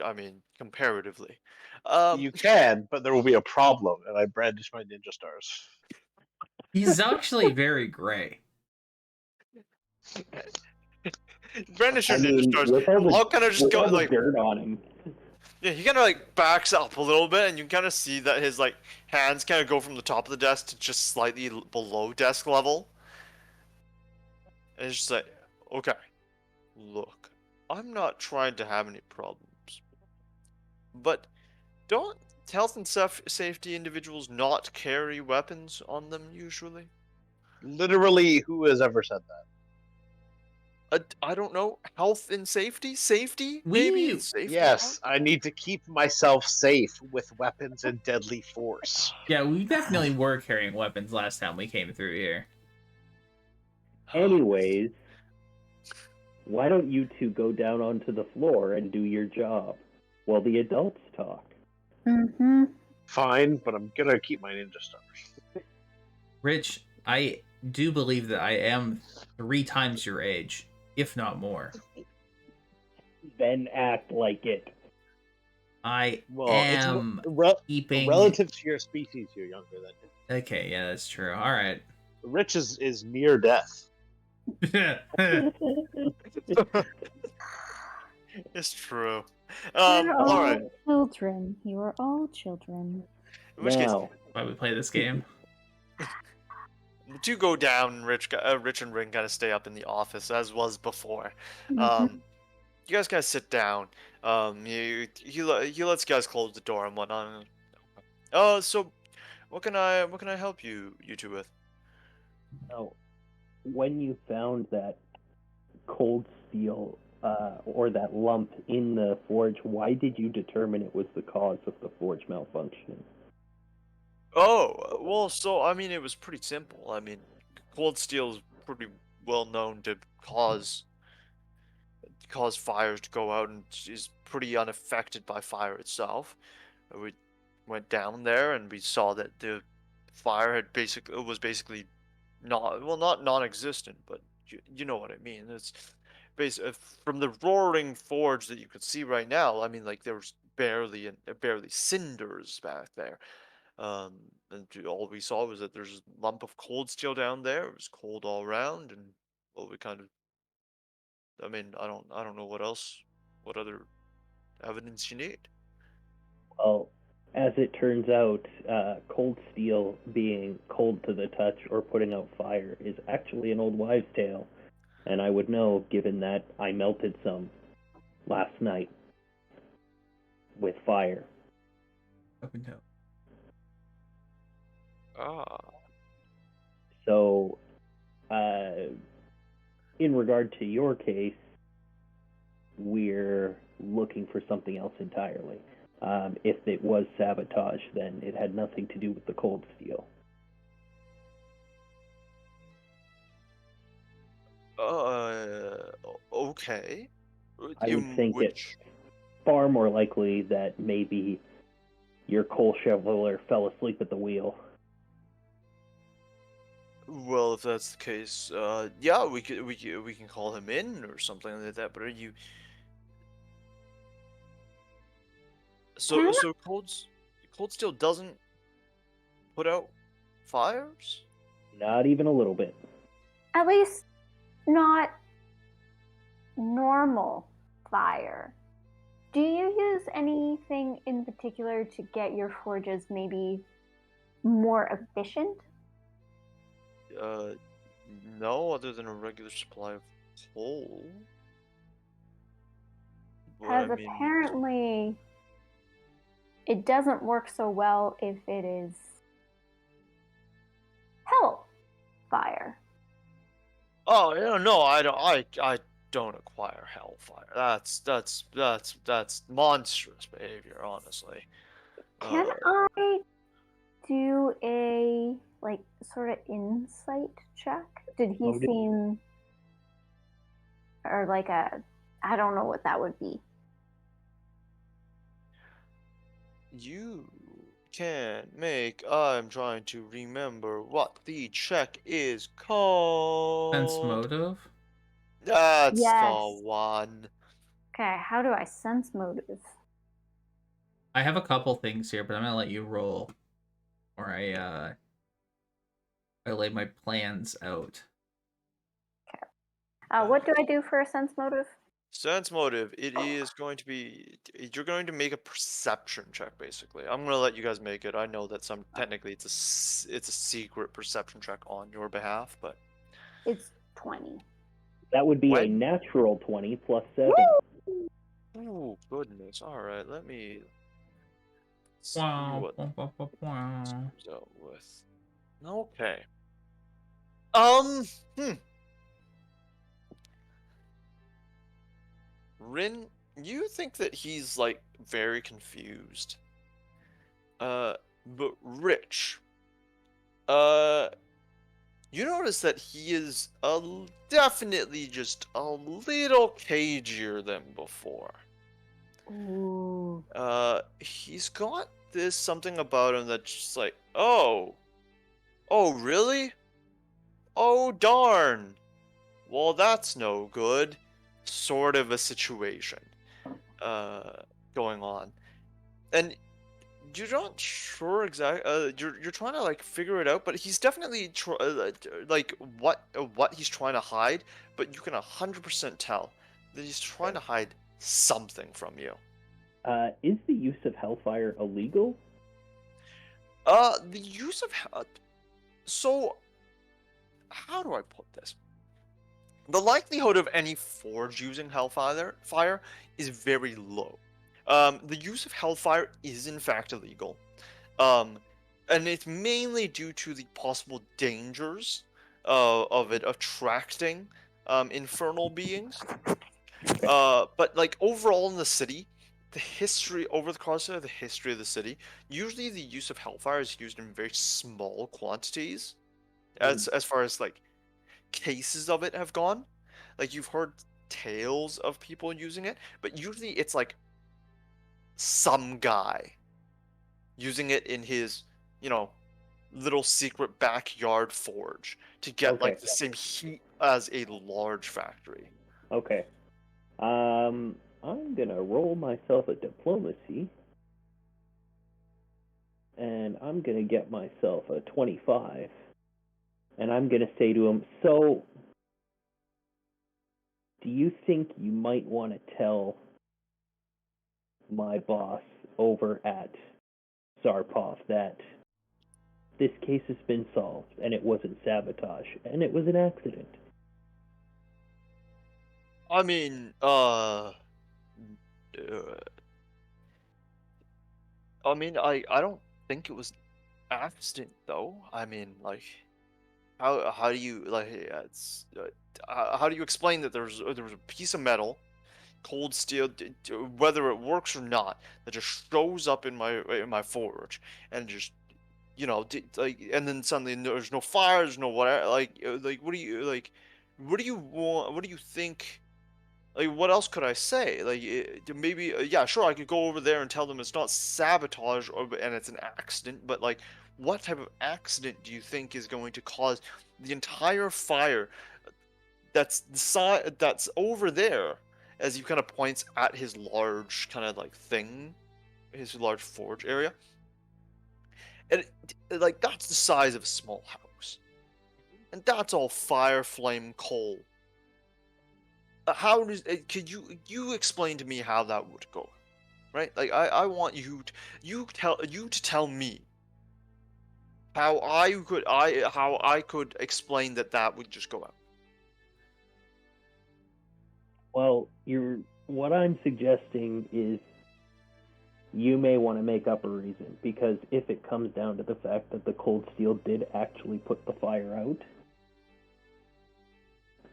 I mean, comparatively. You can, but there will be a problem, and I brandish my ninja stars. he's actually very gray. Brandish your I ninja mean, stars. with all the, I'll kind of just with go all the like, dirt on him. yeah, he kind of like backs up a little bit, and you kind of see that his like hands kind of go from the top of the desk to just slightly below desk level. And it's just like, okay, look, I'm not trying to have any problems, but don't health and safety individuals not carry weapons on them usually? Literally, who has ever said that? I don't know. Health and safety? Safety? We- Maybe? Safety? Yes, I need to keep myself safe with weapons and deadly force. Yeah, we definitely were carrying weapons last time we came through here. Anyways, why don't you two go down onto the floor and do your job while the adults talk? Mm-hmm. Fine, but I'm gonna keep my ninja stars. Rich, I do believe that I am 3 times your age, if not more. Then act like it. I Well, am it's keeping. relative to your species. You're younger than Okay, yeah, that's true. All right. Rich is near death. It's true. You're all Alright. children. You are all children. In which case, Now, Why we play this game? do go down, Rich and Ring kind of stay up in the office, as was before. Mhm. You guys kind of sit down. He lets you guys close the door and whatnot. So what can I help you two with? now, when you found that cold steel or that lump in the forge, why did you determine it was the cause of the forge malfunctioning? Oh, well, so I mean, it was pretty simple. I mean, cold steel is pretty well known to cause fires to go out and is pretty unaffected by fire itself. We went down there and we saw that the fire had was basically not non-existent, but you know what I mean. It's from the roaring forge that you could see right now. I mean, like there was barely cinders back there. And all we saw was that there's a lump of cold steel down there. It was cold all around, and well, we kind of. I mean, I don't know what other evidence you need. Well, as it turns out, cold steel being cold to the touch or putting out fire is actually an old wives' tale, and I would know given that I melted some last night with fire. Up and down. Ah. So, in regard to your case, we're looking for something else entirely. If it was sabotage, then it had nothing to do with the cold steel. Okay. I would In think it's far more likely that maybe your coal shoveler fell asleep at the wheel. Well, if that's the case, yeah, we can call him in or something like that. But are you Can so cold steel doesn't put out fires? Not even a little bit. At least not normal fire. Do you use anything in particular to get your forges maybe more efficient? No, other than a regular supply of coal. But Because I mean, apparently it doesn't work so well if it is hell fire. oh no, I don't acquire hellfire. That's monstrous behavior, honestly. Can I do a like sort of insight check? Did he Motive? seem or like a I don't know what that would be. You can make. I'm trying to remember what the check is called. Sense motive. That's Yes. the one. Okay, how do I sense motive? I have a couple things here, but I'm gonna let you roll, or I lay my plans out. What do I do for a sense motive? Sense motive. It is going to be. You're going to make a perception check, basically. I'm gonna let you guys make it. I know that technically it's a secret perception check on your behalf, but It's 20. That would be a When? natural 20 plus 7. oh goodness. All right, let me see Wow, what wow, wow, wow, wow. comes out with. Okay. Hmm. Rin, you think that he's like very confused. But Rich, uh, you notice that he is definitely just a little cagier than before. Ooh. He's got this something about him that's just like, oh, really? Oh, darn. Well, that's no good. Sort of a situation, going on. And you're not sure exactly. You're trying to like figure it out, but he's definitely like what he's trying to hide. But you can 100% tell that he's trying to hide something from you. Is the use of hellfire illegal? The use of so how do I put this? The likelihood of any forge using fire is very low. The use of hellfire is in fact illegal. And it's mainly due to the possible dangers of it attracting infernal beings. But like overall in the city, over the course of the history of the city, usually the use of hellfire is used in very small quantities, as far as like cases of it have gone. Like you've heard tales of people using it, but usually it's like some guy using it in his, little secret backyard forge to get Okay. like the same heat as a large factory. Okay. I'm I'm gonna roll myself a diplomacy, and I'm gonna get myself a 25, and I'm gonna say to him, so, do you think you might want to tell my boss over at Zarpov that this case has been solved, and it wasn't sabotage, and it was an accident? I mean, I don't think it was an accident though. I mean, like, how do you like? It's how do you explain that there was a piece of metal, cold steel, whether it works or not, that just shows up in my forge and just like, and then suddenly there's no fire, there's no whatever. Like, what do you want? What do you think? Like, what else could I say? Like, maybe, yeah, sure, I could go over there and tell them it's not sabotage and it's an accident, but like, what type of accident do you think is going to cause the entire fire that's the side that's over there, as he kind of points at his large kind of like thing, his large forge area, and like that's the size of a small house, and that's all fire, flame, coal. How does could you explain to me how that would go, right? Like, I want you to tell me how I could explain that would just go out. Well, what I'm suggesting is you may want to make up a reason, because if it comes down to the fact that the cold steel did actually put the fire out,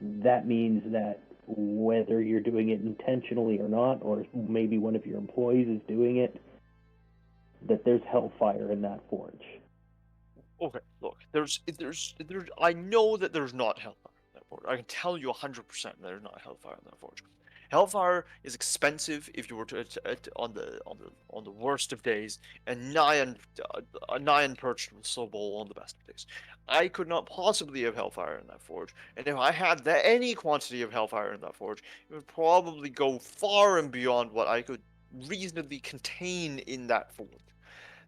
that means that whether you're doing it intentionally or not, or maybe one of your employees is doing it, that there's hellfire in that forge. Okay, look, there's I know that there's not hellfire in that forge. I can tell you 100% there's not hellfire in that forge. Hellfire is expensive if you were to on the worst of days, and nigh unpurchasable on the best of days. I could not possibly have hellfire in that forge, and if I had any quantity of hellfire in that forge, it would probably go far and beyond what I could reasonably contain in that forge.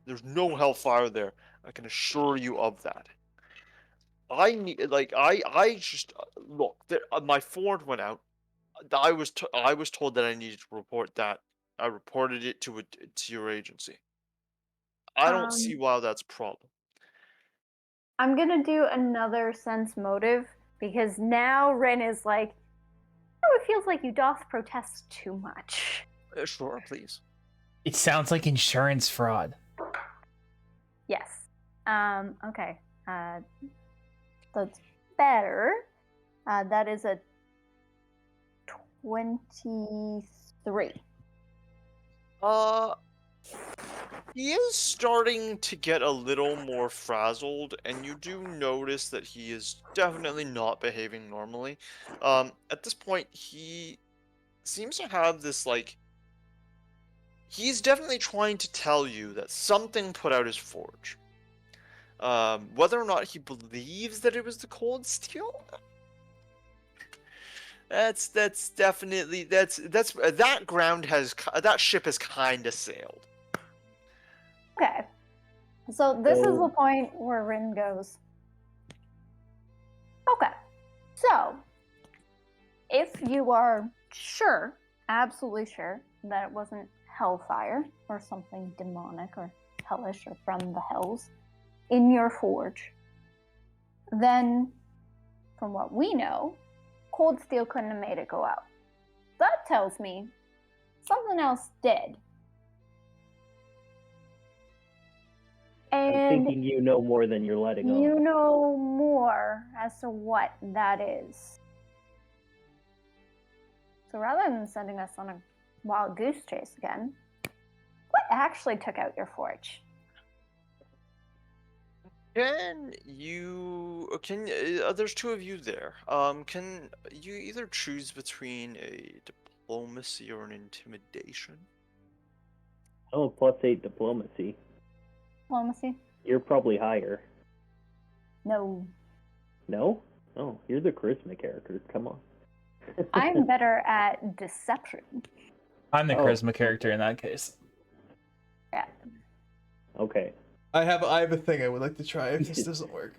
There's no hellfire there. I can assure you of that. I need, like, I just look. My forge went out. I was told that I needed to report that. I reported it to your agency. I don't see why that's a problem. I'm gonna do another sense motive because now Ren is like, oh, it feels like you doth protest too much. Sure, please. It sounds like insurance fraud. Yes. Okay. That's better. That is a 23. He is starting to get a little more frazzled, and you do notice that he is definitely not behaving normally. At this point, he seems to have this, like, he's definitely trying to tell you that something put out his forge. Whether or not he believes that it was the cold steel, that's definitely that ship has kind of sailed. Okay. So this is the point where Rin goes, okay, so if you are sure, absolutely sure, that it wasn't hellfire or something demonic or hellish or from the hells in your forge, then from what we know, cold steel couldn't have made it go out. That tells me something else did. And I'm thinking you know more than you're letting on. you know more as to what that is. So rather than sending us on a wild goose chase again, what actually took out your forge? There's two of you there. Can you either choose between a diplomacy or an intimidation? Oh, +8 diplomacy. Diplomacy? You're probably higher. No. No? Oh, you're the charisma character. Come on. I'm better at deception. I'm the Oh, charisma character in that case. Yeah. Okay. I have a thing I would like to try if this doesn't work.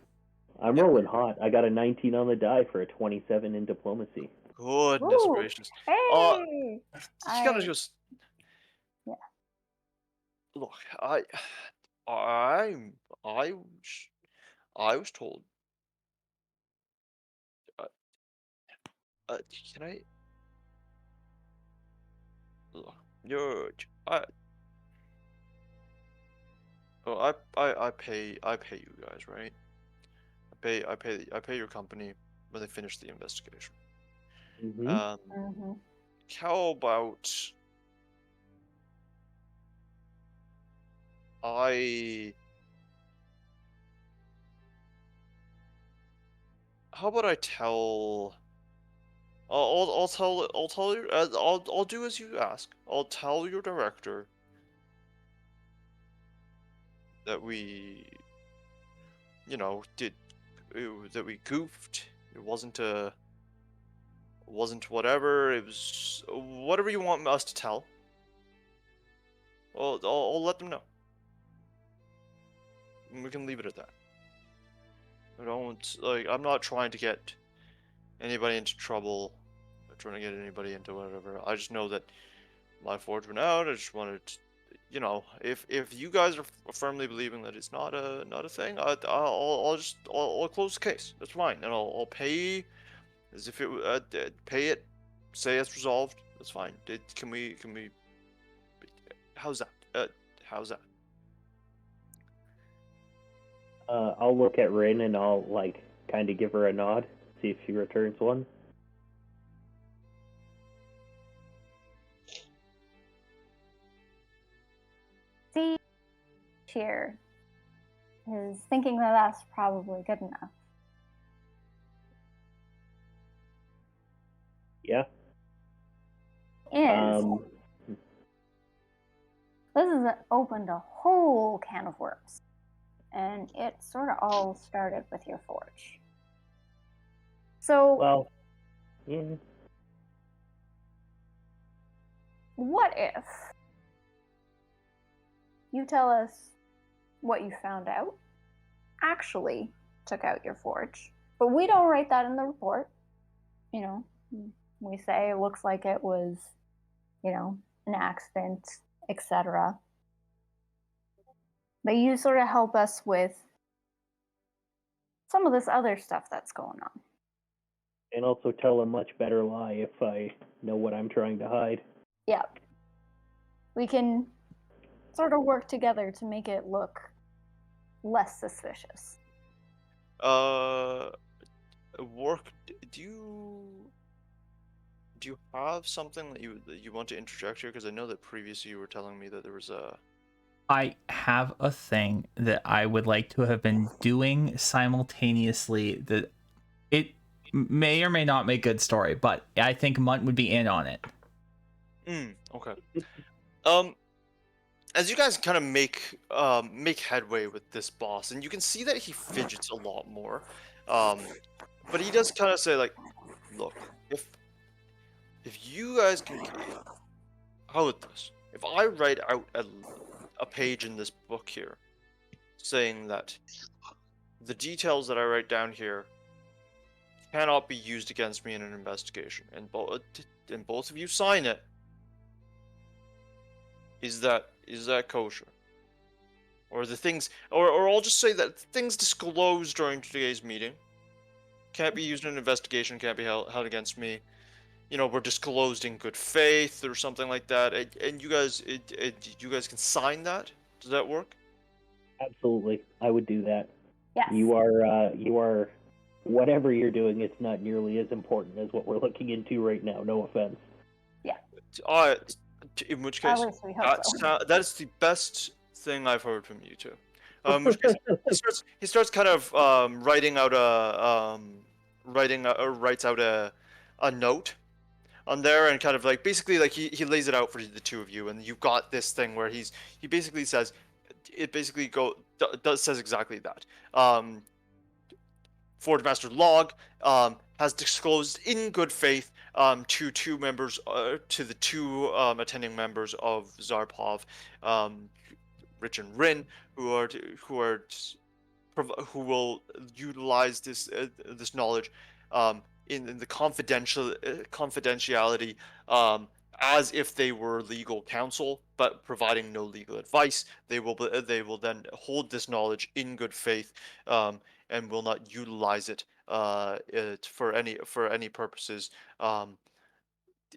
I'm rolling hot. I got a 19 on the die for a 27 in diplomacy. Goodness Ooh. gracious. Hey. You gotta I- just Yeah. look. I was told. Can I? Look, I pay you guys, right? I pay your company when they finish the investigation. Mm-hmm. Mhm. How about I tell? I'll tell you. I'll do as you ask. I'll tell your director that we, that we goofed. It wasn't whatever. It was whatever you want us to tell. I'll let them know. And we can leave it at that. I'm not trying to get anybody into trouble. I'm trying to get anybody into whatever. I just know that my forge went out. I just wanted to, if you guys are firmly believing that it's not a thing, I'll close the case. That's fine, and I'll pay as if it pay it, say it's resolved. That's fine. Can we? How's that? How's that? I'll look at Rin and I'll kind of give her a nod, see if she returns one. See, here is thinking that that's probably good enough. Yeah. Is this has opened a whole can of worms, and it sort of all started with your forge. So, Well, yeah. what if you tell us what you found out actually took out your forge, but we don't write that in the report? We say it looks like it was, an accident, etc. But you sort of help us with some of this other stuff that's going on. And also tell a much better lie if I know what I'm trying to hide. Yeah. We can sort of work together to make it look less suspicious. Do you have something that you want to interject here? Because I know that previously you were telling me that there was a. I have a thing that I would like to have been doing simultaneously that it may or may not make good story, but I think Munt would be in on it. Okay. As you guys kind of make headway with this boss, and you can see that he fidgets a lot more, but he does kind of say look, if you guys can, how about this? If I write out a page in this book here, saying that the details that I write down here cannot be used against me in an investigation, and both of you sign it, is that kosher? Or the things, or I'll just say that things disclosed during today's meeting can't be used in an investigation, can't be held against me. Were disclosed in good faith or something like that. And you guys, you guys can sign that. Does that work? Absolutely, I would do that. Yes. You are, whatever you're doing, it's not nearly as important as what we're looking into right now. No offense. Yeah. In which case, At least we hope so. that is the best thing I've heard from you two. In which case, he starts kind of writing out writes out a note on there, and kind of basically he lays it out for the two of you, and you've got this thing where he basically says, it basically says exactly that. Forge Master Log has disclosed in good faith to two members, to the two attending members of Zarpov, Rich and Rin, who will utilize this knowledge in the confidentiality, as if they were legal counsel, but providing no legal advice. They will then hold this knowledge in good faith, and will not utilize it for any purposes,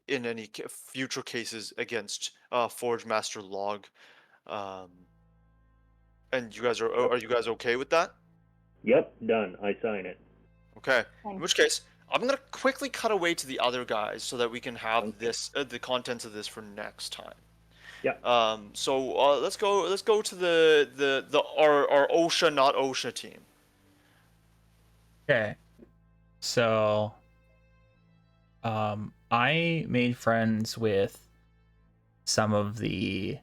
in any future cases against Forge Master Log. Um, and you guys are you guys okay with that? Yep, done. I sign it. Okay. In Thanks. which case, I'm gonna quickly cut away to the other guys so that we can have Okay. this the contents of this for next time. Yeah. So let's go to our OSHA not OSHA team. Okay. So, I made friends with some of the,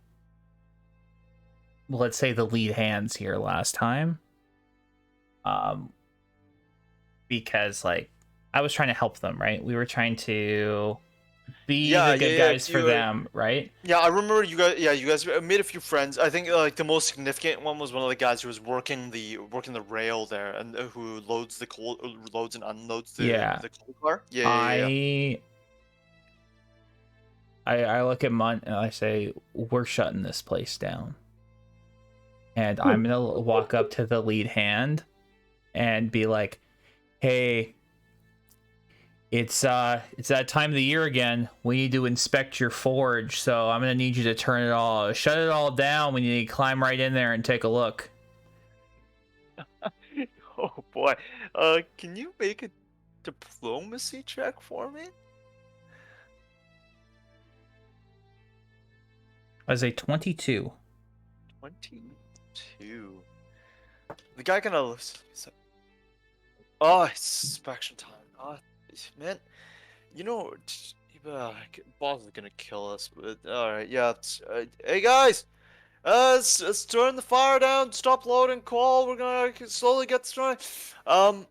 let's say, the lead hands here last time. Because like I was trying to help them, right? We were trying to be the good guys for them, right? Yeah, I remember you guys. Yeah, you guys made a few friends. I think like the most significant one was one of the guys who was working the rail there, and who loads and unloads the coal car. Yeah. I look at Munt and I say, we're shutting this place down. And I'm gonna walk up to the lead hand and be like, hey, it's that time of the year again. We need to inspect your forge, so I'm gonna need you to shut it all down. We need to climb right in there and take a look. Oh boy. Can you make a diplomacy check for me? I say 22. 22. The guy kind of. Oh, it's inspection time. Oh, man. You know, boss is gonna kill us. But all right, yeah. Hey guys, let's turn the fire down. Stop loading coal. We're gonna slowly get started. And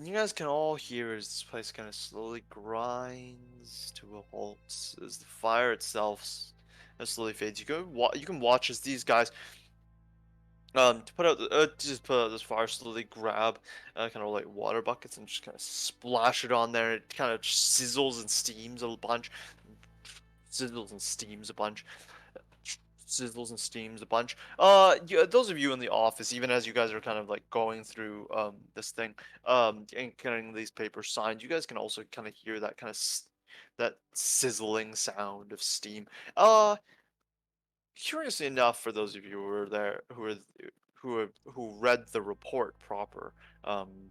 you guys can all hear as this place kind of slowly grinds to a halt as the fire itself slowly fades. You can watch as these guys to put out this fire, slowly grab kind of like water buckets and just kind of splash it on there. It kind of sizzles and steams a bunch. Sizzles and steams a bunch. Sizzles and steams a bunch. Those of you in the office, even as you guys are kind of like going through this thing, and getting these papers signed, you guys can also kind of hear that kind of that sizzling sound of steam. Curiously enough, for those of you who were there, who read the report proper,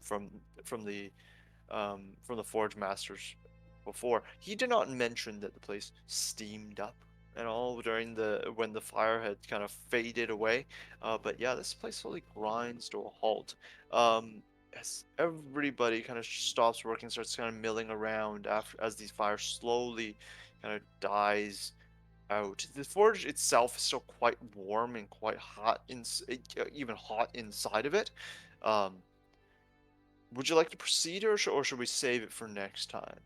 from the Forge Masters before, he did not mention that the place steamed up at all during when the fire had kind of faded away. But yeah, this place slowly grinds to a halt. As everybody kind of stops working, starts kind of milling around as these fires slowly kind of dies out. The forge itself is still quite warm and quite hot, even hot inside of it. Would you like to proceed, or should we save it for next time?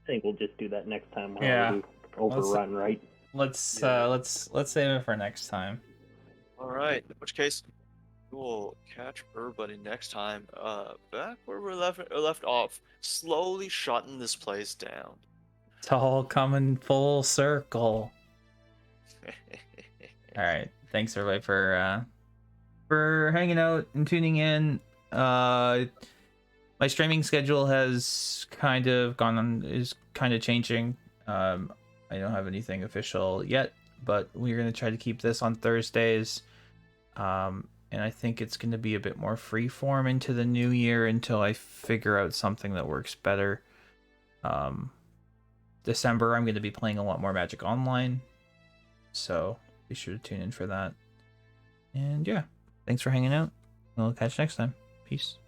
I think we'll just do that next time. Yeah. We overrun, right? Let's save it for next time. All right. In which case, we'll catch everybody next time. Back where we left off, slowly shutting this place down. It's all coming full circle. All right. Thanks everybody for hanging out and tuning in. My streaming schedule is kind of changing. I don't have anything official yet, but we're gonna try to keep this on Thursdays. And I think it's gonna be a bit more freeform into the new year until I figure out something that works better. December, I'm gonna be playing a lot more Magic Online, so be sure to tune in for that. And yeah, thanks for hanging out. We'll catch you next time. Peace.